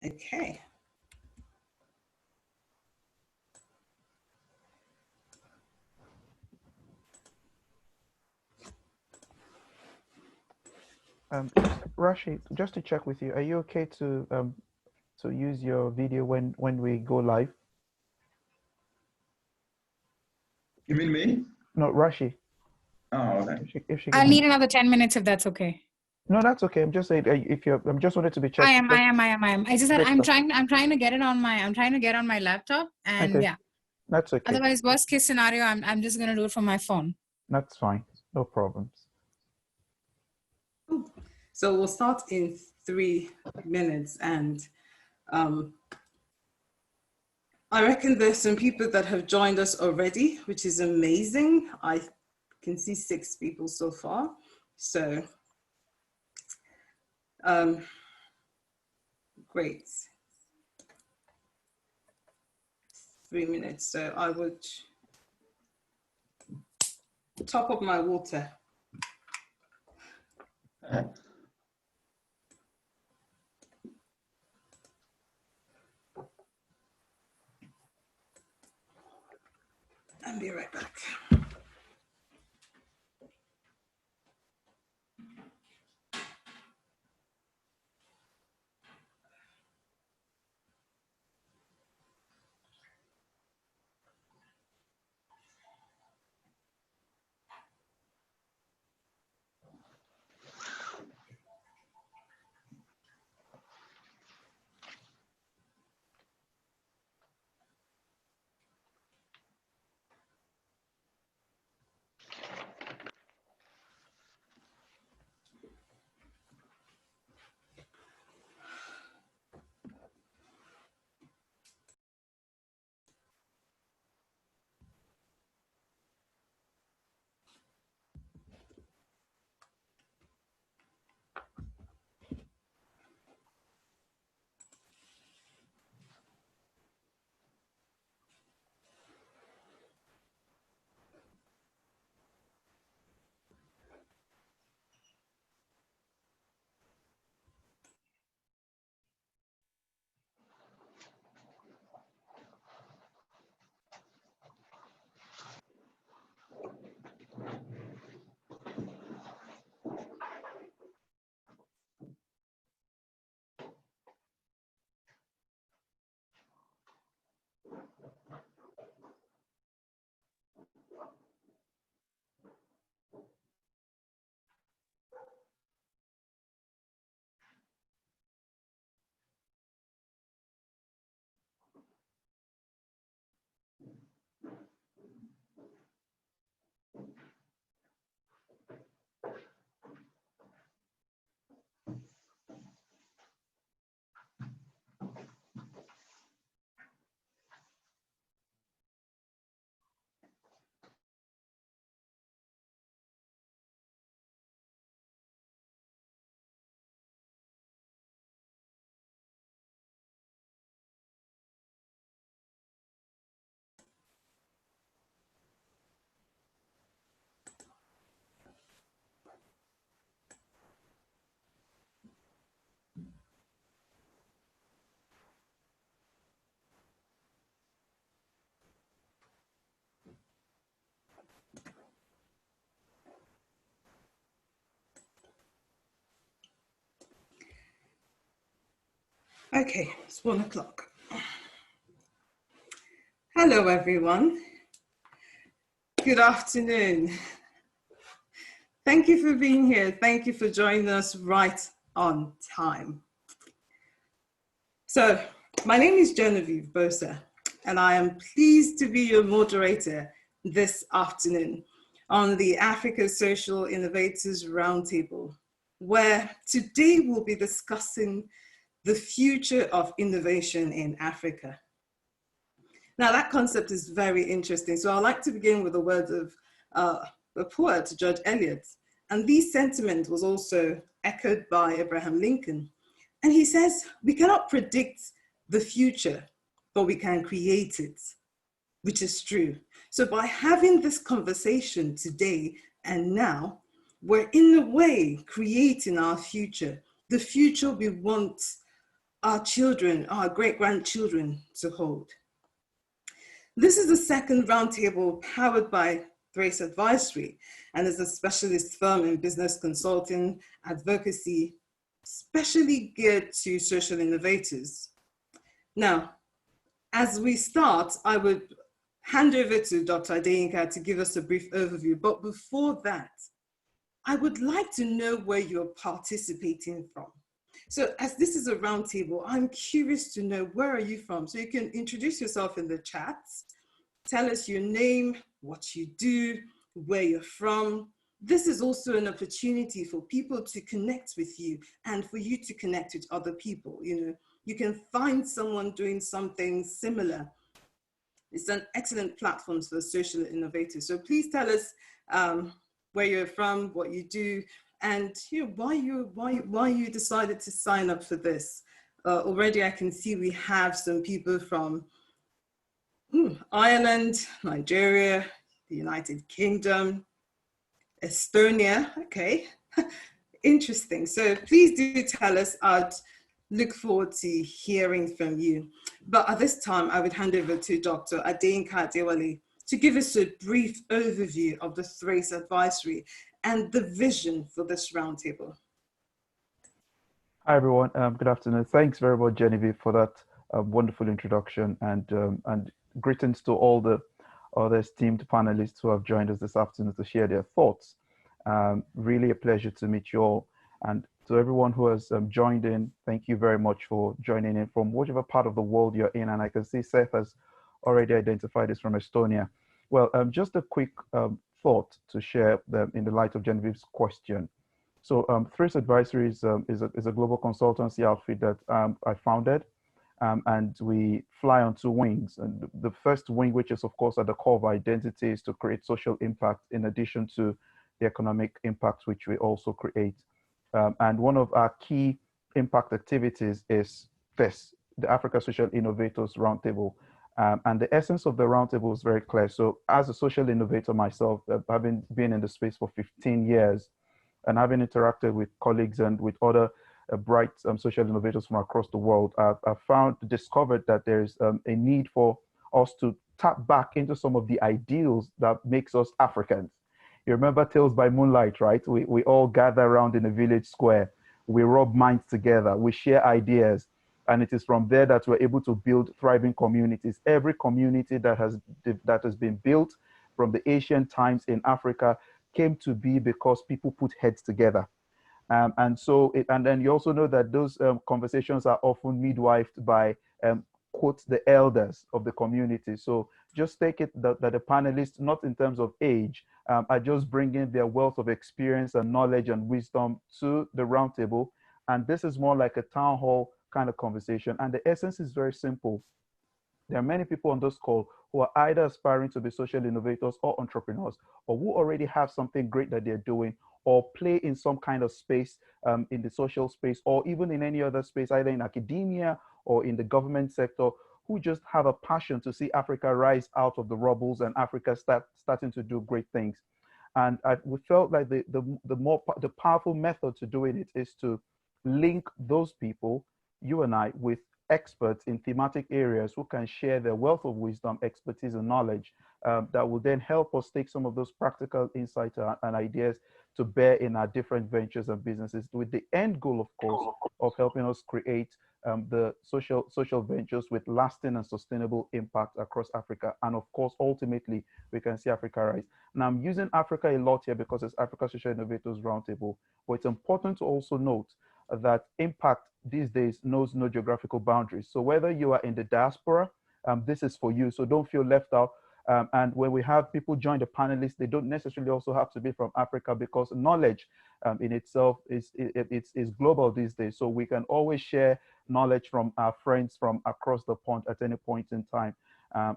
Okay. Rashid, just to check with you, are you okay to use your video when we go live? You mean me? No, Rashid. Oh, okay. If she I'll can... need another 10 minutes if that's okay. No, that's okay. I'm just saying if you're. I'm just wanted to be checked. I am. I just said Good I'm stuff. trying to get it on my. I'm trying to get on my laptop, and Okay. yeah. That's okay. Otherwise, worst case scenario, I'm just gonna do it from my phone. That's fine. No problems. So we'll start in 3 minutes, and I reckon there's some people that have joined us already, which is amazing. I can see 6 people so far. So great. 3 minutes. So I would top up my water. And be right back. Okay, it's 1 o'clock. Hello, everyone. Good afternoon. Thank you for being here. Thank you for joining us right on time. So, my name is Genevieve Bosa, and I am pleased to be your moderator this afternoon on the Africa Social Innovators Roundtable, where today we'll be discussing the future of innovation in Africa. Now, that concept is very interesting. So I'd like to begin with the words of the poet, George Eliot. And this sentiment was also echoed by Abraham Lincoln. And he says, we cannot predict the future, but we can create it, which is true. So by having this conversation today and now, we're in a way creating our future, the future we want our children, our great-grandchildren to hold. This is the second roundtable powered by Thrace Advisory and is a specialist firm in business consulting, advocacy, specially geared to social innovators. Now, as we start, I would hand over to Dr. Adeyinka to give us a brief overview. But before that, I would like to know where you're participating from. So as this is a roundtable, I'm curious to know, where are you from? So you can introduce yourself in the chat, tell us your name, what you do, where you're from. This is also an opportunity for people to connect with you and for you to connect with other people. You know, you can find someone doing something similar. It's an excellent platform for social innovators. So please tell us where you're from, what you do, and you know, why you decided to sign up for this. Already I can see we have some people from Ireland, Nigeria, the United Kingdom, Estonia. Okay, interesting. So please do tell us. I'd look forward to hearing from you. But at this time, I would hand over to Dr. Adeyinka Adewale to give us a brief overview of the Thrace Advisory and the vision for this roundtable. Hi, everyone. Good afternoon. Thanks very much, Genevieve, for that wonderful introduction, and greetings to all the other esteemed panelists who have joined us this afternoon to share their thoughts. Really a pleasure to meet you all. And to everyone who has joined in, thank you very much for joining in from whichever part of the world you're in. And I can see Seth has already identified this from Estonia. Well, just a quick thought to share in the light of Genevieve's question. So Thrace Advisory is a global consultancy outfit that I founded, and we fly on two wings. And the first wing, which is of course at the core of our identity, is to create social impact in addition to the economic impact which we also create. And one of our key impact activities is this, the Africa Social Innovators Roundtable. And the essence of the roundtable is very clear. So as a social innovator myself, having been in the space for 15 years, and having interacted with colleagues and with other bright social innovators from across the world, I've discovered that there's a need for us to tap back into some of the ideals that makes us Africans. You remember Tales by Moonlight, right? We all gather around in a village square. We rub minds together. We share ideas. And it is from there that we're able to build thriving communities. Every community that has been built from the ancient times in Africa came to be because people put heads together. And then you also know that those conversations are often midwifed by, quote, the elders of the community. So just take it that the panelists, not in terms of age, are just bringing their wealth of experience and knowledge and wisdom to the roundtable. And this is more like a town hall kind of conversation. And the essence is very simple. There are many people on this call who are either aspiring to be social innovators or entrepreneurs, or who already have something great that they're doing, or play in some kind of space, in the social space, or even in any other space, either in academia or in the government sector, who just have a passion to see Africa rise out of the rubbles and Africa starting to do great things. And we felt like the powerful method to doing it is to link those people, you and I, with experts in thematic areas who can share their wealth of wisdom, expertise, and knowledge that will then help us take some of those practical insights and ideas to bear in our different ventures and businesses, with the end goal, of course, of helping us create the social ventures with lasting and sustainable impact across Africa. And of course, ultimately, we can see Africa rise. Now, I'm using Africa a lot here because it's Africa Social Innovators Roundtable, but it's important to also note that impact these days knows no geographical boundaries. So whether you are in the diaspora, this is for you. So don't feel left out. And when we have people join the panelists, they don't necessarily also have to be from Africa, because knowledge in itself is global these days. So we can always share knowledge from our friends from across the pond at any point in time.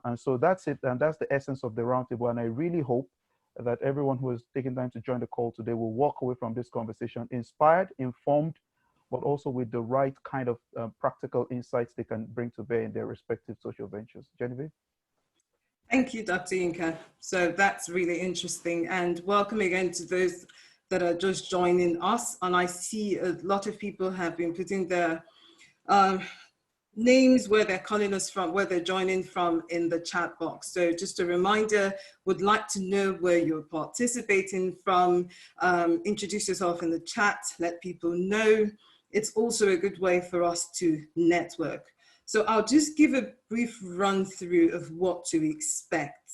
And so that's it. And that's the essence of the roundtable. And I really hope that everyone who has taken time to join the call today will walk away from this conversation inspired, informed, but also with the right kind of practical insights they can bring to bear in their respective social ventures. Genevieve? Thank you, Dr. Yinka. So that's really interesting. And welcome again to those that are just joining us. And I see a lot of people have been putting their names where they're calling us from, where they're joining from in the chat box. So just a reminder, would like to know where you're participating from. Introduce yourself in the chat, let people know. It's also a good way for us to network. So I'll just give a brief run through of what to expect.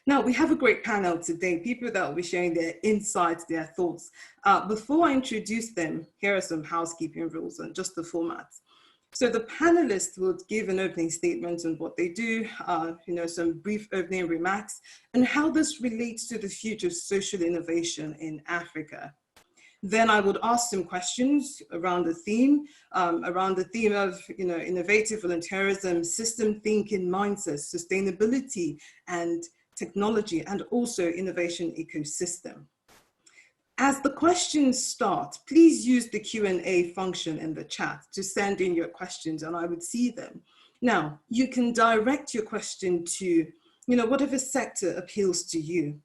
Now, we have a great panel today, people that will be sharing their insights, their thoughts. Before I introduce them, here are some housekeeping rules and just the format. So the panelists would give an opening statement on what they do, some brief opening remarks, and how this relates to the future of social innovation in Africa. Then I would ask some questions around the theme of innovative volunteerism, system thinking mindsets, sustainability, and technology, and also innovation ecosystem. As the questions start, please use the Q&A function in the chat to send in your questions and I would see them. Now, you can direct your question to, whatever sector appeals to you.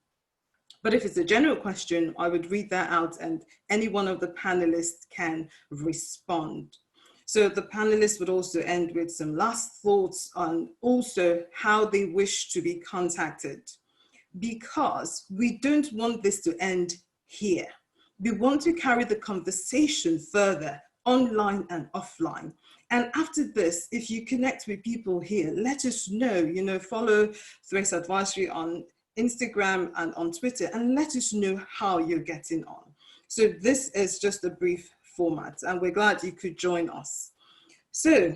But if it's a general question, I would read that out and any one of the panelists can respond. So the panelists would also end with some last thoughts on also how they wish to be contacted, because we don't want this to end here. We want to carry the conversation further online and offline. And after this, if you connect with people here, let us know, follow Threats Advisory on Instagram and on Twitter, and let us know how you're getting on. So this is just a brief format, and we're glad you could join us. So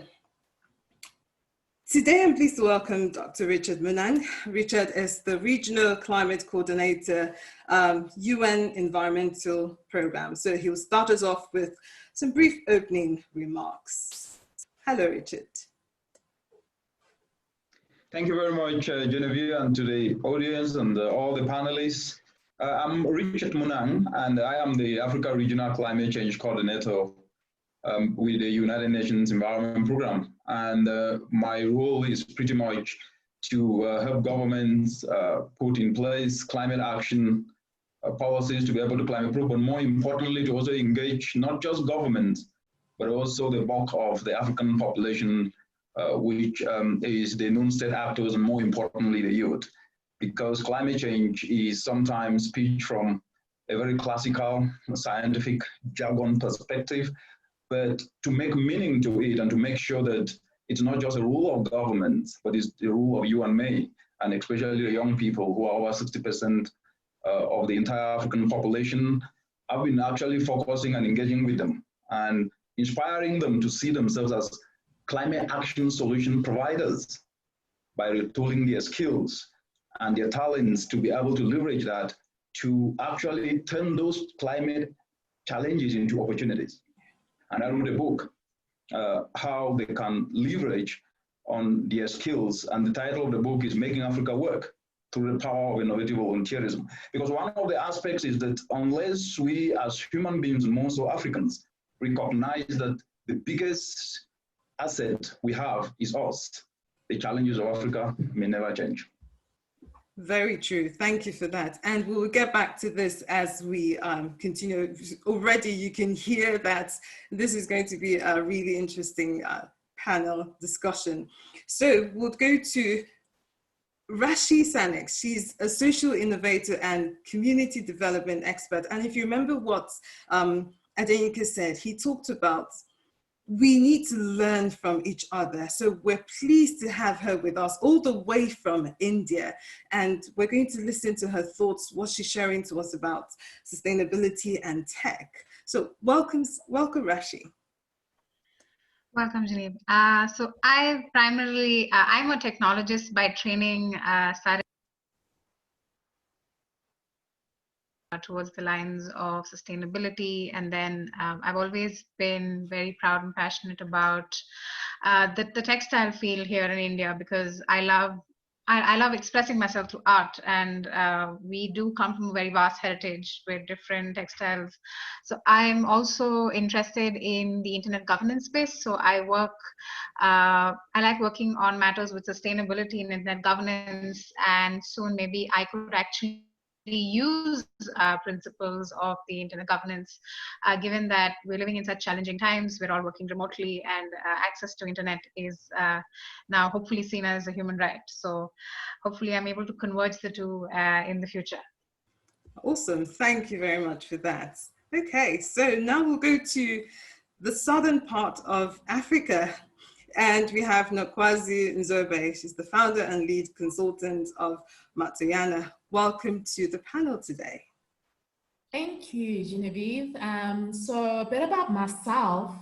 today I'm pleased to welcome Dr. Richard Munang. Richard is the Regional Climate Coordinator, UN Environmental Programme. So he'll start us off with some brief opening remarks. Hello, Richard. Thank you very much, Genevieve, and to the audience and all the panelists. I'm Richard Munang, and I am the Africa Regional Climate Change Coordinator with the United Nations Environment Programme. And my role is pretty much to help governments put in place climate action policies to be able to climate proof, but more importantly, to also engage not just governments, but also the bulk of the African population, which is the non-state actors, and more importantly, the youth. Because climate change is sometimes pitched from a very classical scientific jargon perspective, but to make meaning to it and to make sure that it's not just a rule of government, but it's the rule of you and me, and especially the young people who are over 60% of the entire African population. I've been actually focusing and engaging with them and inspiring them to see themselves as climate action solution providers by retooling their skills and their talents to be able to leverage that to actually turn those climate challenges into opportunities. And I wrote a book, how they can leverage on their skills. And the title of the book is Making Africa Work Through the Power of Innovative Volunteerism. Because one of the aspects is that unless we as human beings, more so Africans, recognize that the biggest asset we have is us, the challenges of Africa may never change. Very true. Thank you for that. And we'll get back to this as we continue. Already you can hear that this is going to be a really interesting panel discussion. So we'll go to Rashi Sanek. She's a social innovator and community development expert. And if you remember what Adeyinka said, he talked about we need to learn from each other. So we're pleased to have her with us all the way from India. And we're going to listen to her thoughts, what she's sharing to us about sustainability and tech. So welcome Rashi. Welcome, Janine. So I primarily, I'm a technologist by training, started towards the lines of sustainability. And then I've always been very proud and passionate about the textile field here in India, because I love expressing myself through art, and we do come from a very vast heritage with different textiles. So I'm also interested in the internet governance space. So I like working on matters with sustainability and internet governance, and soon maybe I could actually use principles of the internet governance, given that we're living in such challenging times. We're all working remotely, and access to internet is now hopefully seen as a human right. So hopefully I'm able to converge the two in the future. Awesome. Thank you very much for that. Okay, so now we'll go to the southern part of Africa. And we have Nokwazi Nzobe. She's the founder and lead consultant of Matuyana. Welcome to the panel today. Thank you, Genevieve. So a bit about myself.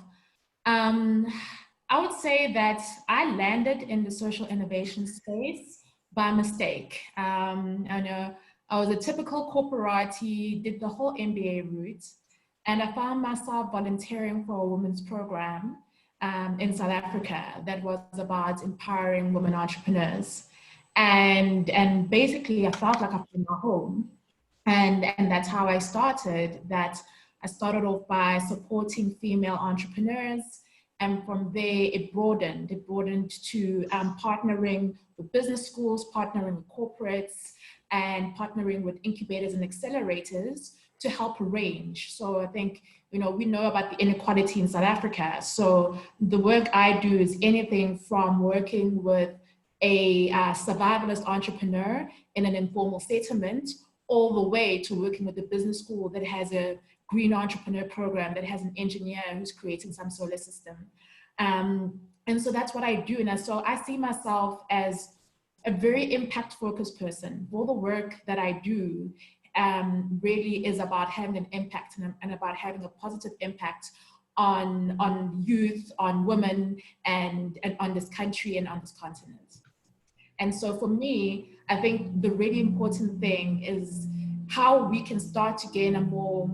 I would say that I landed in the social innovation space by mistake. I know I was a typical corporati, did the whole MBA route, and I found myself volunteering for a women's program in South Africa that was about empowering women entrepreneurs. And basically I felt like I found my home. And that's how I started. That I started off by supporting female entrepreneurs. And from there, it broadened. It broadened to partnering with business schools, partnering with corporates, and partnering with incubators and accelerators to help arrange. So I think, we know about the inequality in South Africa. So the work I do is anything from working with a survivalist entrepreneur in an informal settlement, all the way to working with a business school that has a green entrepreneur program, that has an engineer who's creating some solar system. And so that's what I do. And so I see myself as a very impact focused person. All the work that I do really is about having an impact and about having a positive impact on youth, on women, and on this country and on this continent. And so for me, I think the really important thing is how we can start to gain a more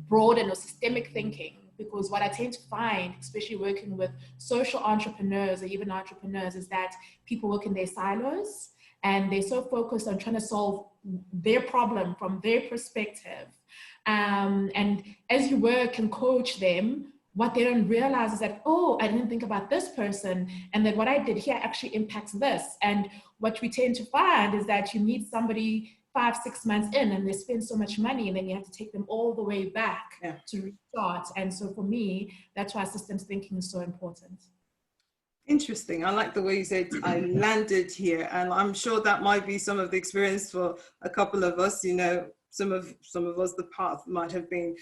broad and systemic thinking, because what I tend to find, especially working with social entrepreneurs or even entrepreneurs, is that people work in their silos and they're so focused on trying to solve their problem from their perspective. And as you work and coach them, what they don't realize is that, oh, I didn't think about this person, and that what I did here actually impacts this. And what we tend to find is that you meet somebody 5-6 months in and they spend so much money, and then you have to take them all the way back to restart. And so for me, that's why systems thinking is so important. Interesting. I like the way you said I landed here, and I'm sure that might be some of the experience for a couple of us. Some of us, the path might have been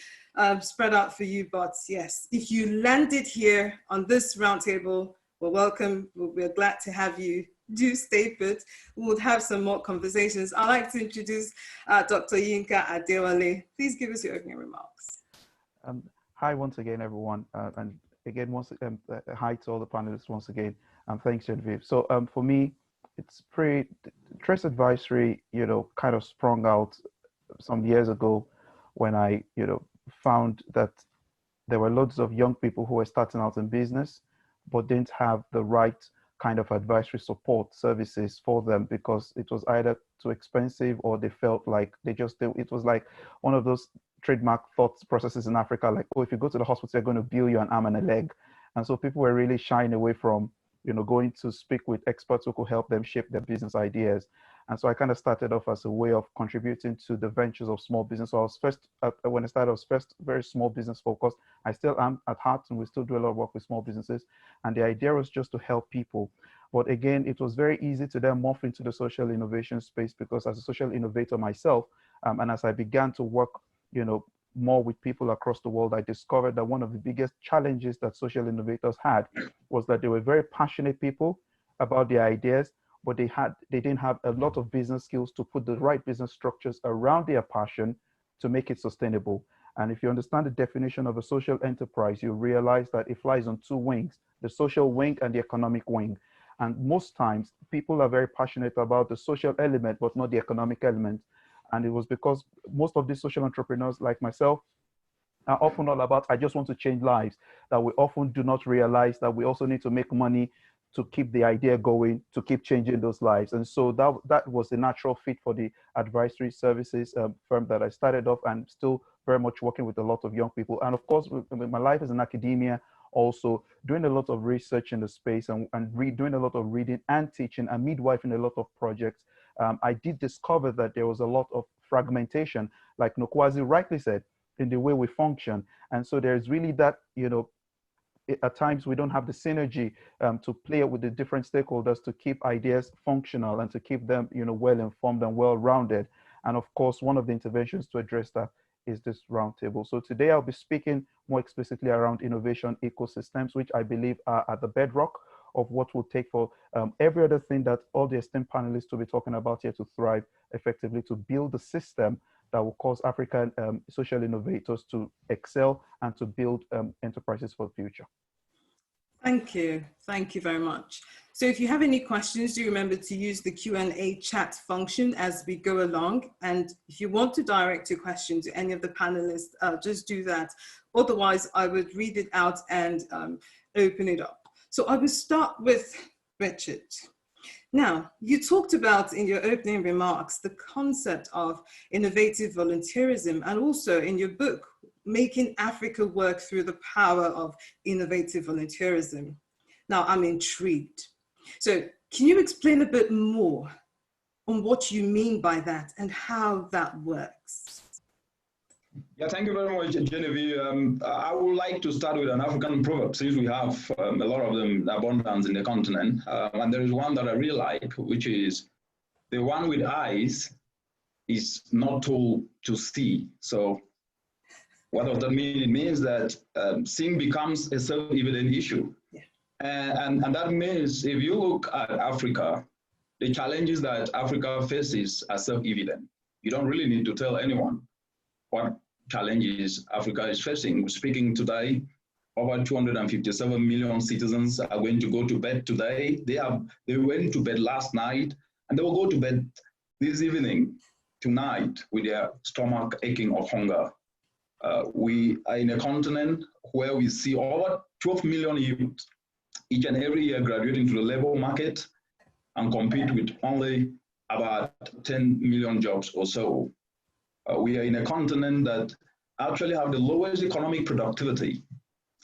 spread out for you, but yes, if you landed here on this roundtable, well, welcome. We're glad to have you. Do stay put. We'll have some more conversations. I'd like to introduce Dr. Yinka Adewale. Please give us your opening remarks. Hi once again, everyone, and again, hi to all the panelists once again, and thanks, Genevieve. So for me, it's Trace Advisory, kind of sprung out some years ago when I, found that there were loads of young people who were starting out in business, but didn't have the right kind of advisory support services for them because it was either too expensive or they felt like it was like one of those trademark thought processes in Africa, like, oh, if you go to the hospital, they're going to bill you an arm and a leg. And so people were really shying away from, going to speak with experts who could help them shape their business ideas. And so I kind of started off as a way of contributing to the ventures of small business. So I was when I started, I was first very small business focused. I still am at heart, and we still do a lot of work with small businesses. And the idea was just to help people. But again, it was very easy to then morph into the social innovation space because as a social innovator myself, and as I began to work, more with people across the world, I discovered that one of the biggest challenges that social innovators had was that they were very passionate people about their ideas, but they didn't have a lot of business skills to put the right business structures around their passion to make it sustainable. And if you understand the definition of a social enterprise, you realize that it flies on two wings, the social wing and the economic wing. And most times people are very passionate about the social element, but not the economic element. And it was because most of these social entrepreneurs like myself are often all about, I just want to change lives, that we often do not realize that we also need to make money to keep the idea going, to keep changing those lives. And so that was the natural fit for the advisory services firm that I started off, and still very much working with a lot of young people. And of course, my life is in academia, also doing a lot of research in the space and doing a lot of reading and teaching and midwifing a lot of projects. I did discover that there was a lot of fragmentation, like Nokwazi rightly said, in the way we function. And so there's really that, at times we don't have the synergy to play with the different stakeholders to keep ideas functional and to keep them, well informed and well rounded. And of course, one of the interventions to address that is this roundtable. So today I'll be speaking more explicitly around innovation ecosystems, which I believe are at the bedrock of what will take for every other thing that all the esteemed panelists will be talking about here to thrive effectively, to build the system that will cause African social innovators to excel and to build enterprises for the future. Thank you. Thank you very much. So if you have any questions, do remember to use the Q&A chat function as we go along. And if you want to direct your question to any of the panelists, just do that. Otherwise, I would read it out and open it up. So I will start with Richard. Now, you talked about in your opening remarks the concept of innovative volunteerism, and also in your book, Making Africa Work Through the Power of Innovative Volunteerism. Now, I'm intrigued. So can you explain a bit more on what you mean by that and how that works? Yeah, thank you very much, Genevieve. I would like to start with an African proverb, since we have a lot of them in abundance in the continent. And there is one that I really like, which is, the one with eyes is not told to see. So what does that mean? It means that seeing becomes a self-evident issue. Yeah. And that means if you look at Africa, the challenges that Africa faces are self-evident. You don't really need to tell anyone what challenges Africa is facing. We're speaking today, over 257 million citizens are going to go to bed today. They went to bed last night, and they will go to bed this evening, tonight, with their stomach aching of hunger. We are in a continent where we see over 12 million youth each and every year graduating to the labor market and compete with only about 10 million jobs or so. We are in a continent that actually have the lowest economic productivity.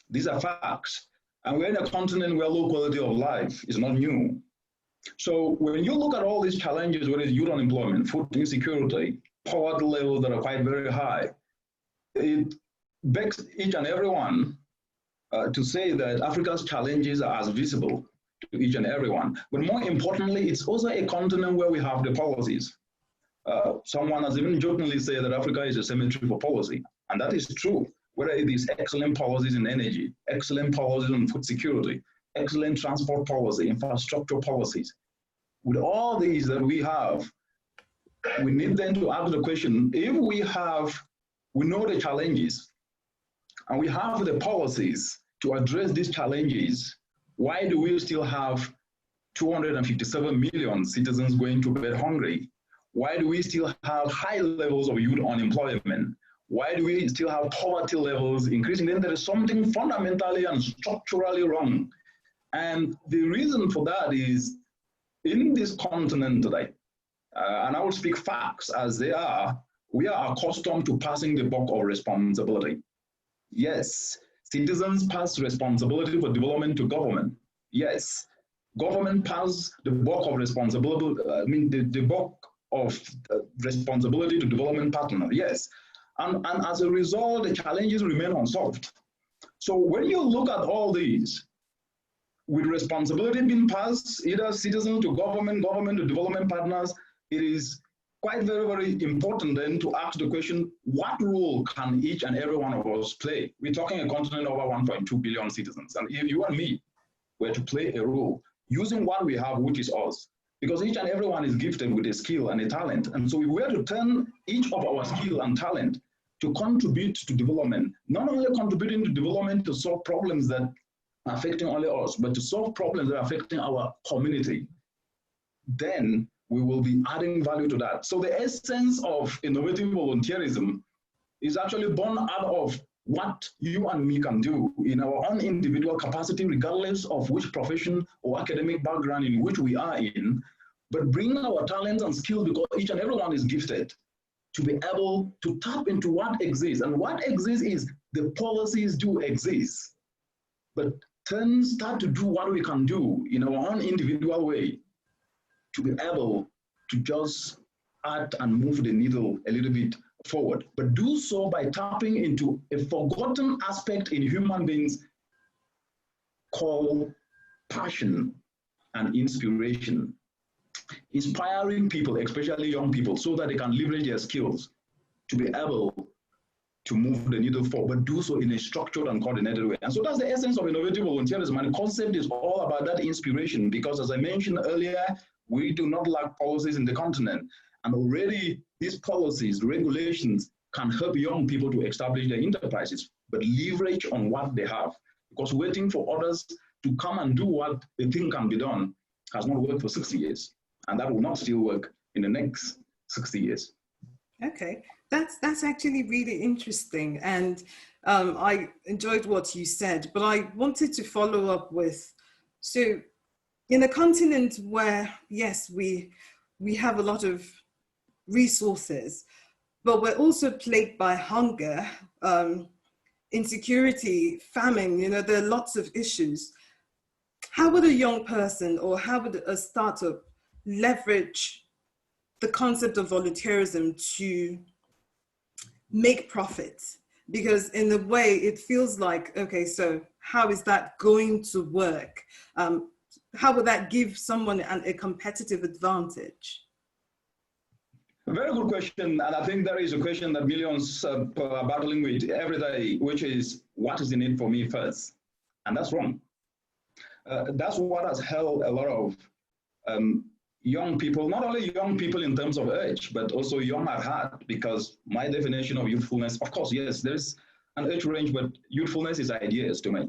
These are facts. And we're in a continent where low quality of life is not new. So when you look at all these challenges, whether it's youth unemployment, food insecurity, poverty levels that are quite very high, it begs each and everyone to say that Africa's challenges are as visible to each and everyone. But more importantly, it's also a continent where we have the policies. Someone has even jokingly said that Africa is a cemetery for policy, and that is true. Whether it is excellent policies in energy, excellent policies on food security, excellent transport policy, infrastructure policies. With all these that we have, we need then to ask the question, if we know the challenges, and we have the policies to address these challenges, why do we still have 257 million citizens going to bed hungry? Why do we still have high levels of youth unemployment? Why do we still have poverty levels increasing? Then there is something fundamentally and structurally wrong. And the reason for that is, in this continent today, and I will speak facts as they are, we are accustomed to passing the buck of responsibility. Yes, citizens pass responsibility for development to government. Yes, government pass the buck of responsibility, the buck of responsibility to development partner. Yes, and as a result, the challenges remain unsolved. So when you look at all these, with responsibility being passed, either citizens to government, government to development partners, it is quite very, very important then to ask the question, what role can each and every one of us play? We're talking a continent of over 1.2 billion citizens. And if you and me were to play a role using what we have, which is us, because each and everyone is gifted with a skill and a talent. And so if we were to turn each of our skill and talent to contribute to development, not only contributing to development to solve problems that are affecting only us, but to solve problems that are affecting our community, then we will be adding value to that. So the essence of innovative volunteerism is actually born out of what you and me can do in our own individual capacity, regardless of which profession or academic background in which we are in, but bring our talents and skills, because each and everyone is gifted, to be able to tap into what exists. And what exists is the policies do exist, but start to do what we can do in our own individual way to be able to just act and move the needle a little bit forward, but do so by tapping into a forgotten aspect in human beings called passion and inspiration. Inspiring people, especially young people, so that they can leverage their skills to be able to move the needle forward, but do so in a structured and coordinated way. And so that's the essence of innovative volunteerism. And the concept is all about that inspiration, because as I mentioned earlier, we do not lack policies in the continent. And already these policies, regulations can help young people to establish their enterprises, but leverage on what they have. Because waiting for others to come and do what they think can be done has not worked for 60 years. And that will not still work in the next 60 years. Okay, that's actually really interesting. And I enjoyed what you said, but I wanted to follow up with, so in a continent where, yes, we have a lot of resources, but we're also plagued by hunger, insecurity, famine, you know, there are lots of issues. How would a young person or how would a startup leverage the concept of volunteerism to make profits? Because in a way it feels like, okay, so how is that going to work? How would that give someone a competitive advantage? A very good question, and I think there is a question that millions are battling with every day, which is, what is in it for me first? And that's wrong. That's what has held a lot of young people, not only young people in terms of age, but also young at heart, because my definition of youthfulness, of course, yes, there's an age range, but youthfulness is ideas to me.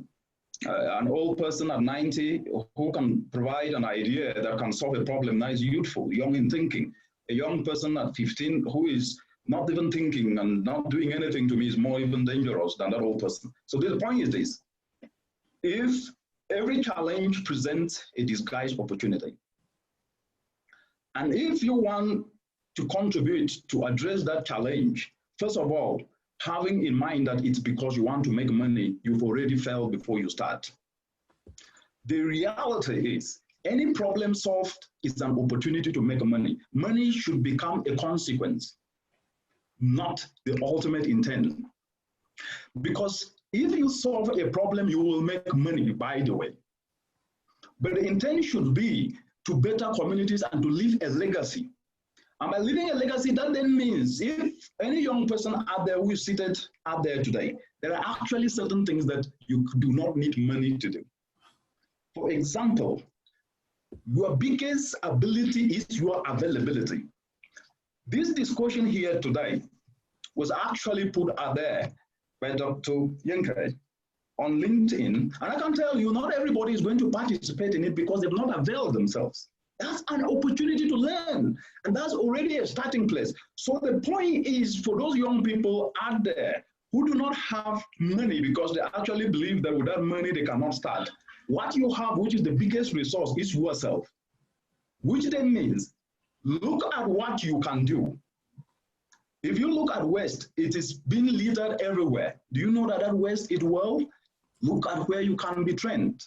An old person at 90 who can provide an idea that can solve a problem, that is youthful, young in thinking. A young person at 15 who is not even thinking and not doing anything, to me is more even dangerous than that old person. So the point is this: if every challenge presents a disguised opportunity, and if you want to contribute to address that challenge, first of all, having in mind that it's because you want to make money, you've already failed before you start. The reality is, any problem solved is an opportunity to make money. Money should become a consequence, not the ultimate intent. Because if you solve a problem, you will make money, by the way. But the intent should be to better communities and to leave a legacy. And by leaving a legacy, that then means if any young person out there who is seated out there today, there are actually certain things that you do not need money to do. For example, your biggest ability is your availability. This discussion here today was actually put out there by Dr. Yenke on LinkedIn. And I can tell you, not everybody is going to participate in it because they've not availed themselves. That's an opportunity to learn. And that's already a starting place. So the point is, for those young people out there who do not have money because they actually believe that without money they cannot start, what you have, which is the biggest resource, is yourself. Which then means, look at what you can do. If you look at waste, it is being littered everywhere. Do you know that that waste is well? Look at where you can be trained.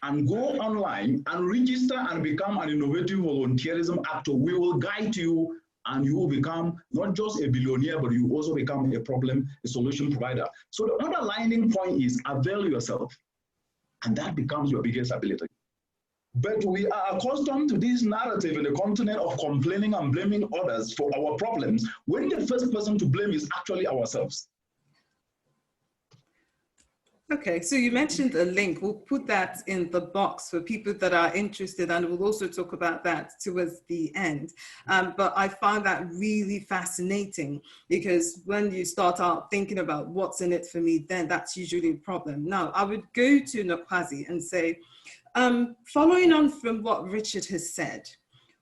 And go online and register and become an innovative volunteerism actor. We will guide you and you will become not just a billionaire, but you also become a solution provider. So the underlying point is avail yourself. And that becomes your biggest ability. But we are accustomed to this narrative in the continent of complaining and blaming others for our problems, when the first person to blame is actually ourselves. Okay, so you mentioned a link. We'll put that in the box for people that are interested, and we'll also talk about that towards the end. But I find that really fascinating, because when you start out thinking about what's in it for me, then that's usually a problem. Now, I would go to Nokwazi and say, following on from what Richard has said,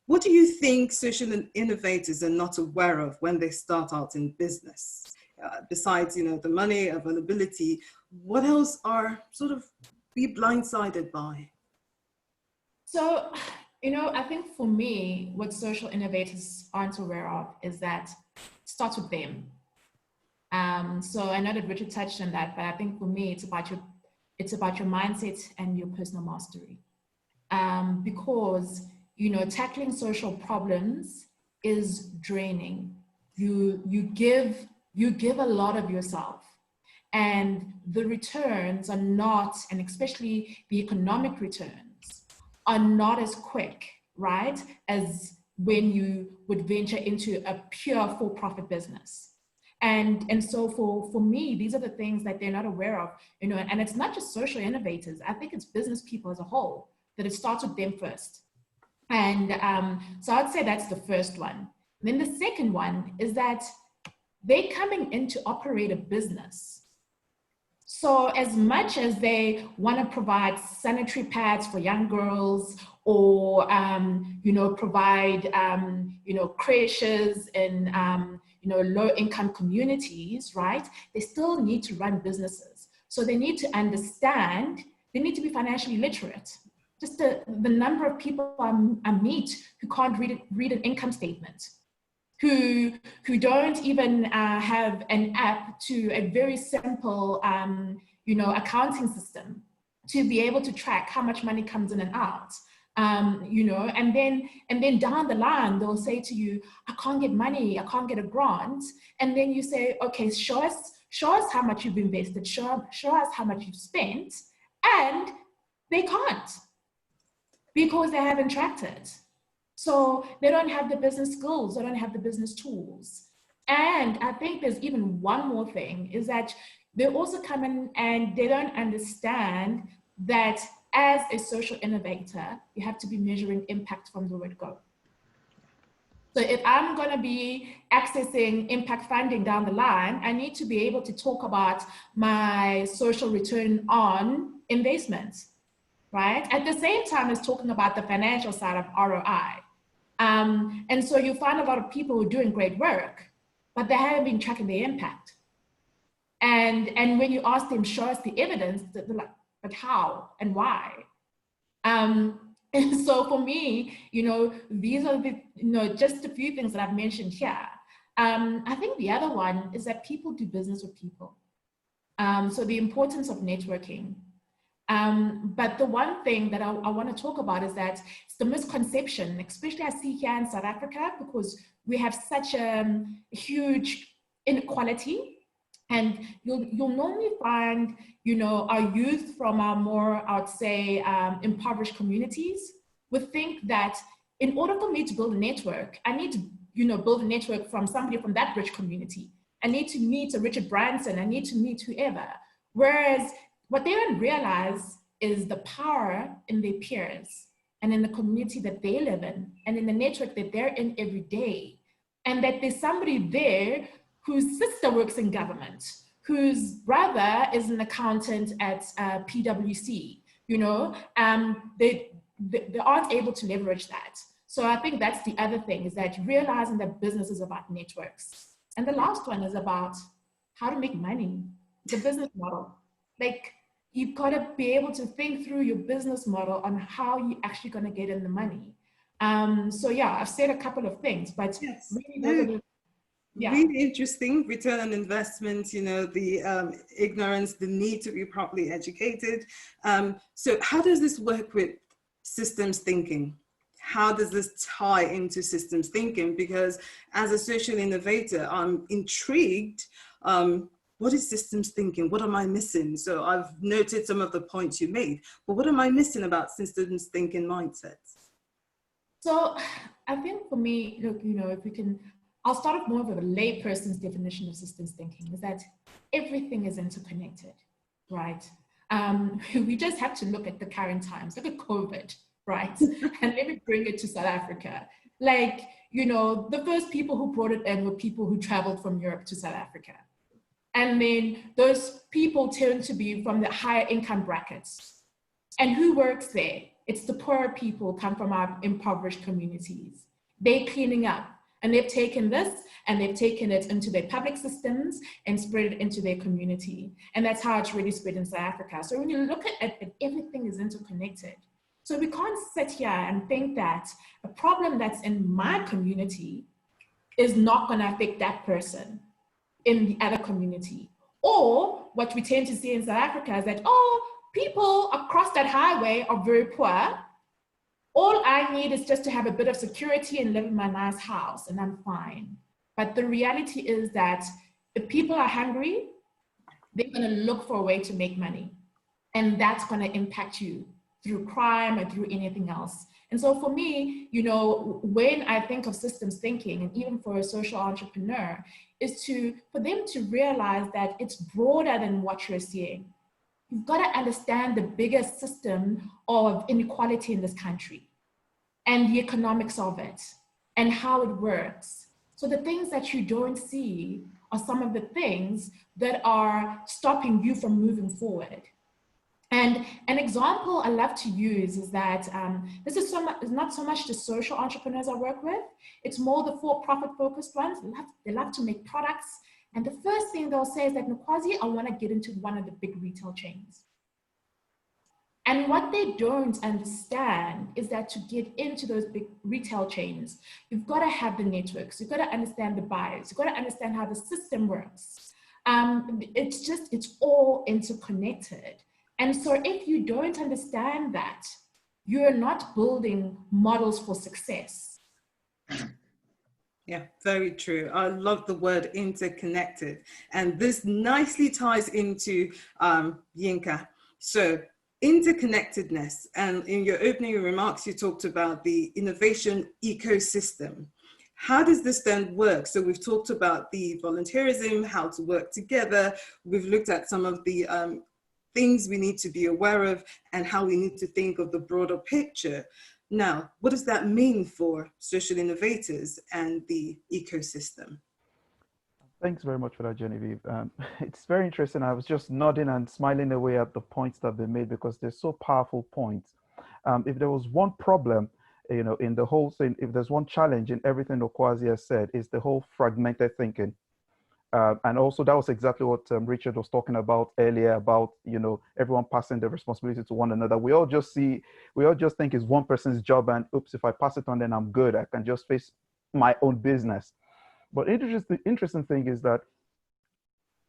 what do you think social innovators are not aware of when they start out in business? Besides, the money, availability, what else are sort of be blindsided by? So, I think for me, what social innovators aren't aware of is that it starts with them. So I know that Richard touched on that, but I think for me, it's about your mindset and your personal mastery. Because, tackling social problems is draining. You give a lot of yourself, and the returns are not, and especially the economic returns are not as quick, right, as when you would venture into a pure for-profit business. And so for me, these are the things that they're not aware of, you know, and it's not just social innovators. I think it's business people as a whole, that it starts with them first. And so I'd say that's the first one. And then the second one is that they're coming in to operate a business. So as much as they want to provide sanitary pads for young girls, or you know, provide you know, creches in you know, low-income communities, right? They still need to run businesses. So they need to understand, they need to be financially literate. Just the number of people I meet who can't read an income statement, who don't even have an app to a very simple you know, accounting system to be able to track how much money comes in and out. You know, and then down the line, they'll say to you, I can't get money, I can't get a grant. And then you say, okay, show us how much you've invested, show us how much you've spent. And they can't, because they haven't tracked it. So they don't have the business skills, they don't have the business tools. And I think there's even one more thing, is that they also come in and they don't understand that as a social innovator, you have to be measuring impact from the word go. So if I'm going to be accessing impact funding down the line, I need to be able to talk about my social return on investments, right? At the same time as talking about the financial side of ROI. And so you find a lot of people who are doing great work, but they haven't been tracking the impact. And when you ask them, show us the evidence, they're like, but how and why? And so for me, you know, these are the, you know, just a few things that I've mentioned here. I think the other one is that people do business with people. So the importance of networking. But the one thing that I want to talk about is that it's the misconception, especially I see here in South Africa, because we have such a huge inequality. And you'll normally find, you know, our youth from our more, I would say, impoverished communities would think that in order for me to build a network, I need to, you know, build a network from somebody from that rich community. I need to meet a Richard Branson, I need to meet whoever. Whereas what they don't realize is the power in their peers and in the community that they live in and in the network that they're in every day. And that there's somebody there whose sister works in government, whose brother is an accountant at PwC, you know, they aren't able to leverage that. So I think that's the other thing, is that realizing that business is about networks. And the last one is about how to make money, the business model. Like, you've got to be able to think through your business model on how you're actually going to get in the money. So yeah, I've said a couple of things, but yes. really those are the, yeah. Really interesting. Return on investment, you know, the ignorance, the need to be properly educated. So how does this work with systems thinking? How does this tie into systems thinking? Because as a social innovator, I'm intrigued. What is systems thinking? What am I missing? So I've noted some of the points you made, but what am I missing about systems thinking mindsets? So I think for me, look, you know, if we can, I'll start off more with a layperson's definition of systems thinking, is that everything is interconnected, right? We just have to look at the current times, look at COVID, right? And let me bring it to South Africa. Like, you know, the first people who brought it in were people who traveled from Europe to South Africa. And then those people tend to be from the higher income brackets. And who works there? It's the poorer people come from our impoverished communities. They're cleaning up. And they've taken this and they've taken it into their public systems and spread it into their community. And that's how it's really spread in South Africa. So when you look at it, everything is interconnected. So we can't sit here and think that a problem that's in my community is not going to affect that person in the other community. Or what we tend to see in South Africa is that, oh, people across that highway are very poor, all I need is just to have a bit of security and live in my nice house, and I'm fine. But the reality is that if people are hungry, they're going to look for a way to make money. And that's going to impact you through crime or through anything else. And so for me, you know, when I think of systems thinking, and even for a social entrepreneur, is for them to realize that it's broader than what you're seeing. You've got to understand the bigger system of inequality in this country and the economics of it and how it works. So the things that you don't see are some of the things that are stopping you from moving forward. And an example I love to use is that this is not so much the social entrepreneurs I work with, it's more the for-profit focused ones. They love to make products. And the first thing they'll say is that, Nkwazi, I want to get into one of the big retail chains. And what they don't understand is that to get into those big retail chains, you've got to have the networks, you've got to understand the buyers, you've got to understand how the system works. It's all interconnected. And so if you don't understand that, you're not building models for success. Yeah, very true. I love the word interconnected. And this nicely ties into Yinka. So interconnectedness, and in your opening remarks, you talked about the innovation ecosystem. How does this then work? So we've talked about the volunteerism, how to work together. We've looked at some of the things we need to be aware of and how we need to think of the broader picture. Now, what does that mean for social innovators and the ecosystem? Thanks very much for that, Genevieve. It's very interesting. I was just nodding and smiling away at the points that they made because they're so powerful points. If there was one problem, you know, in the whole thing, if there's one challenge in everything Nkwazi has said, is the whole fragmented thinking. And also that was exactly what Richard was talking about earlier about, you know, everyone passing the responsibility to one another. We all just think it's one person's job and oops, if I pass it on, then I'm good. I can just face my own business. But interesting thing is that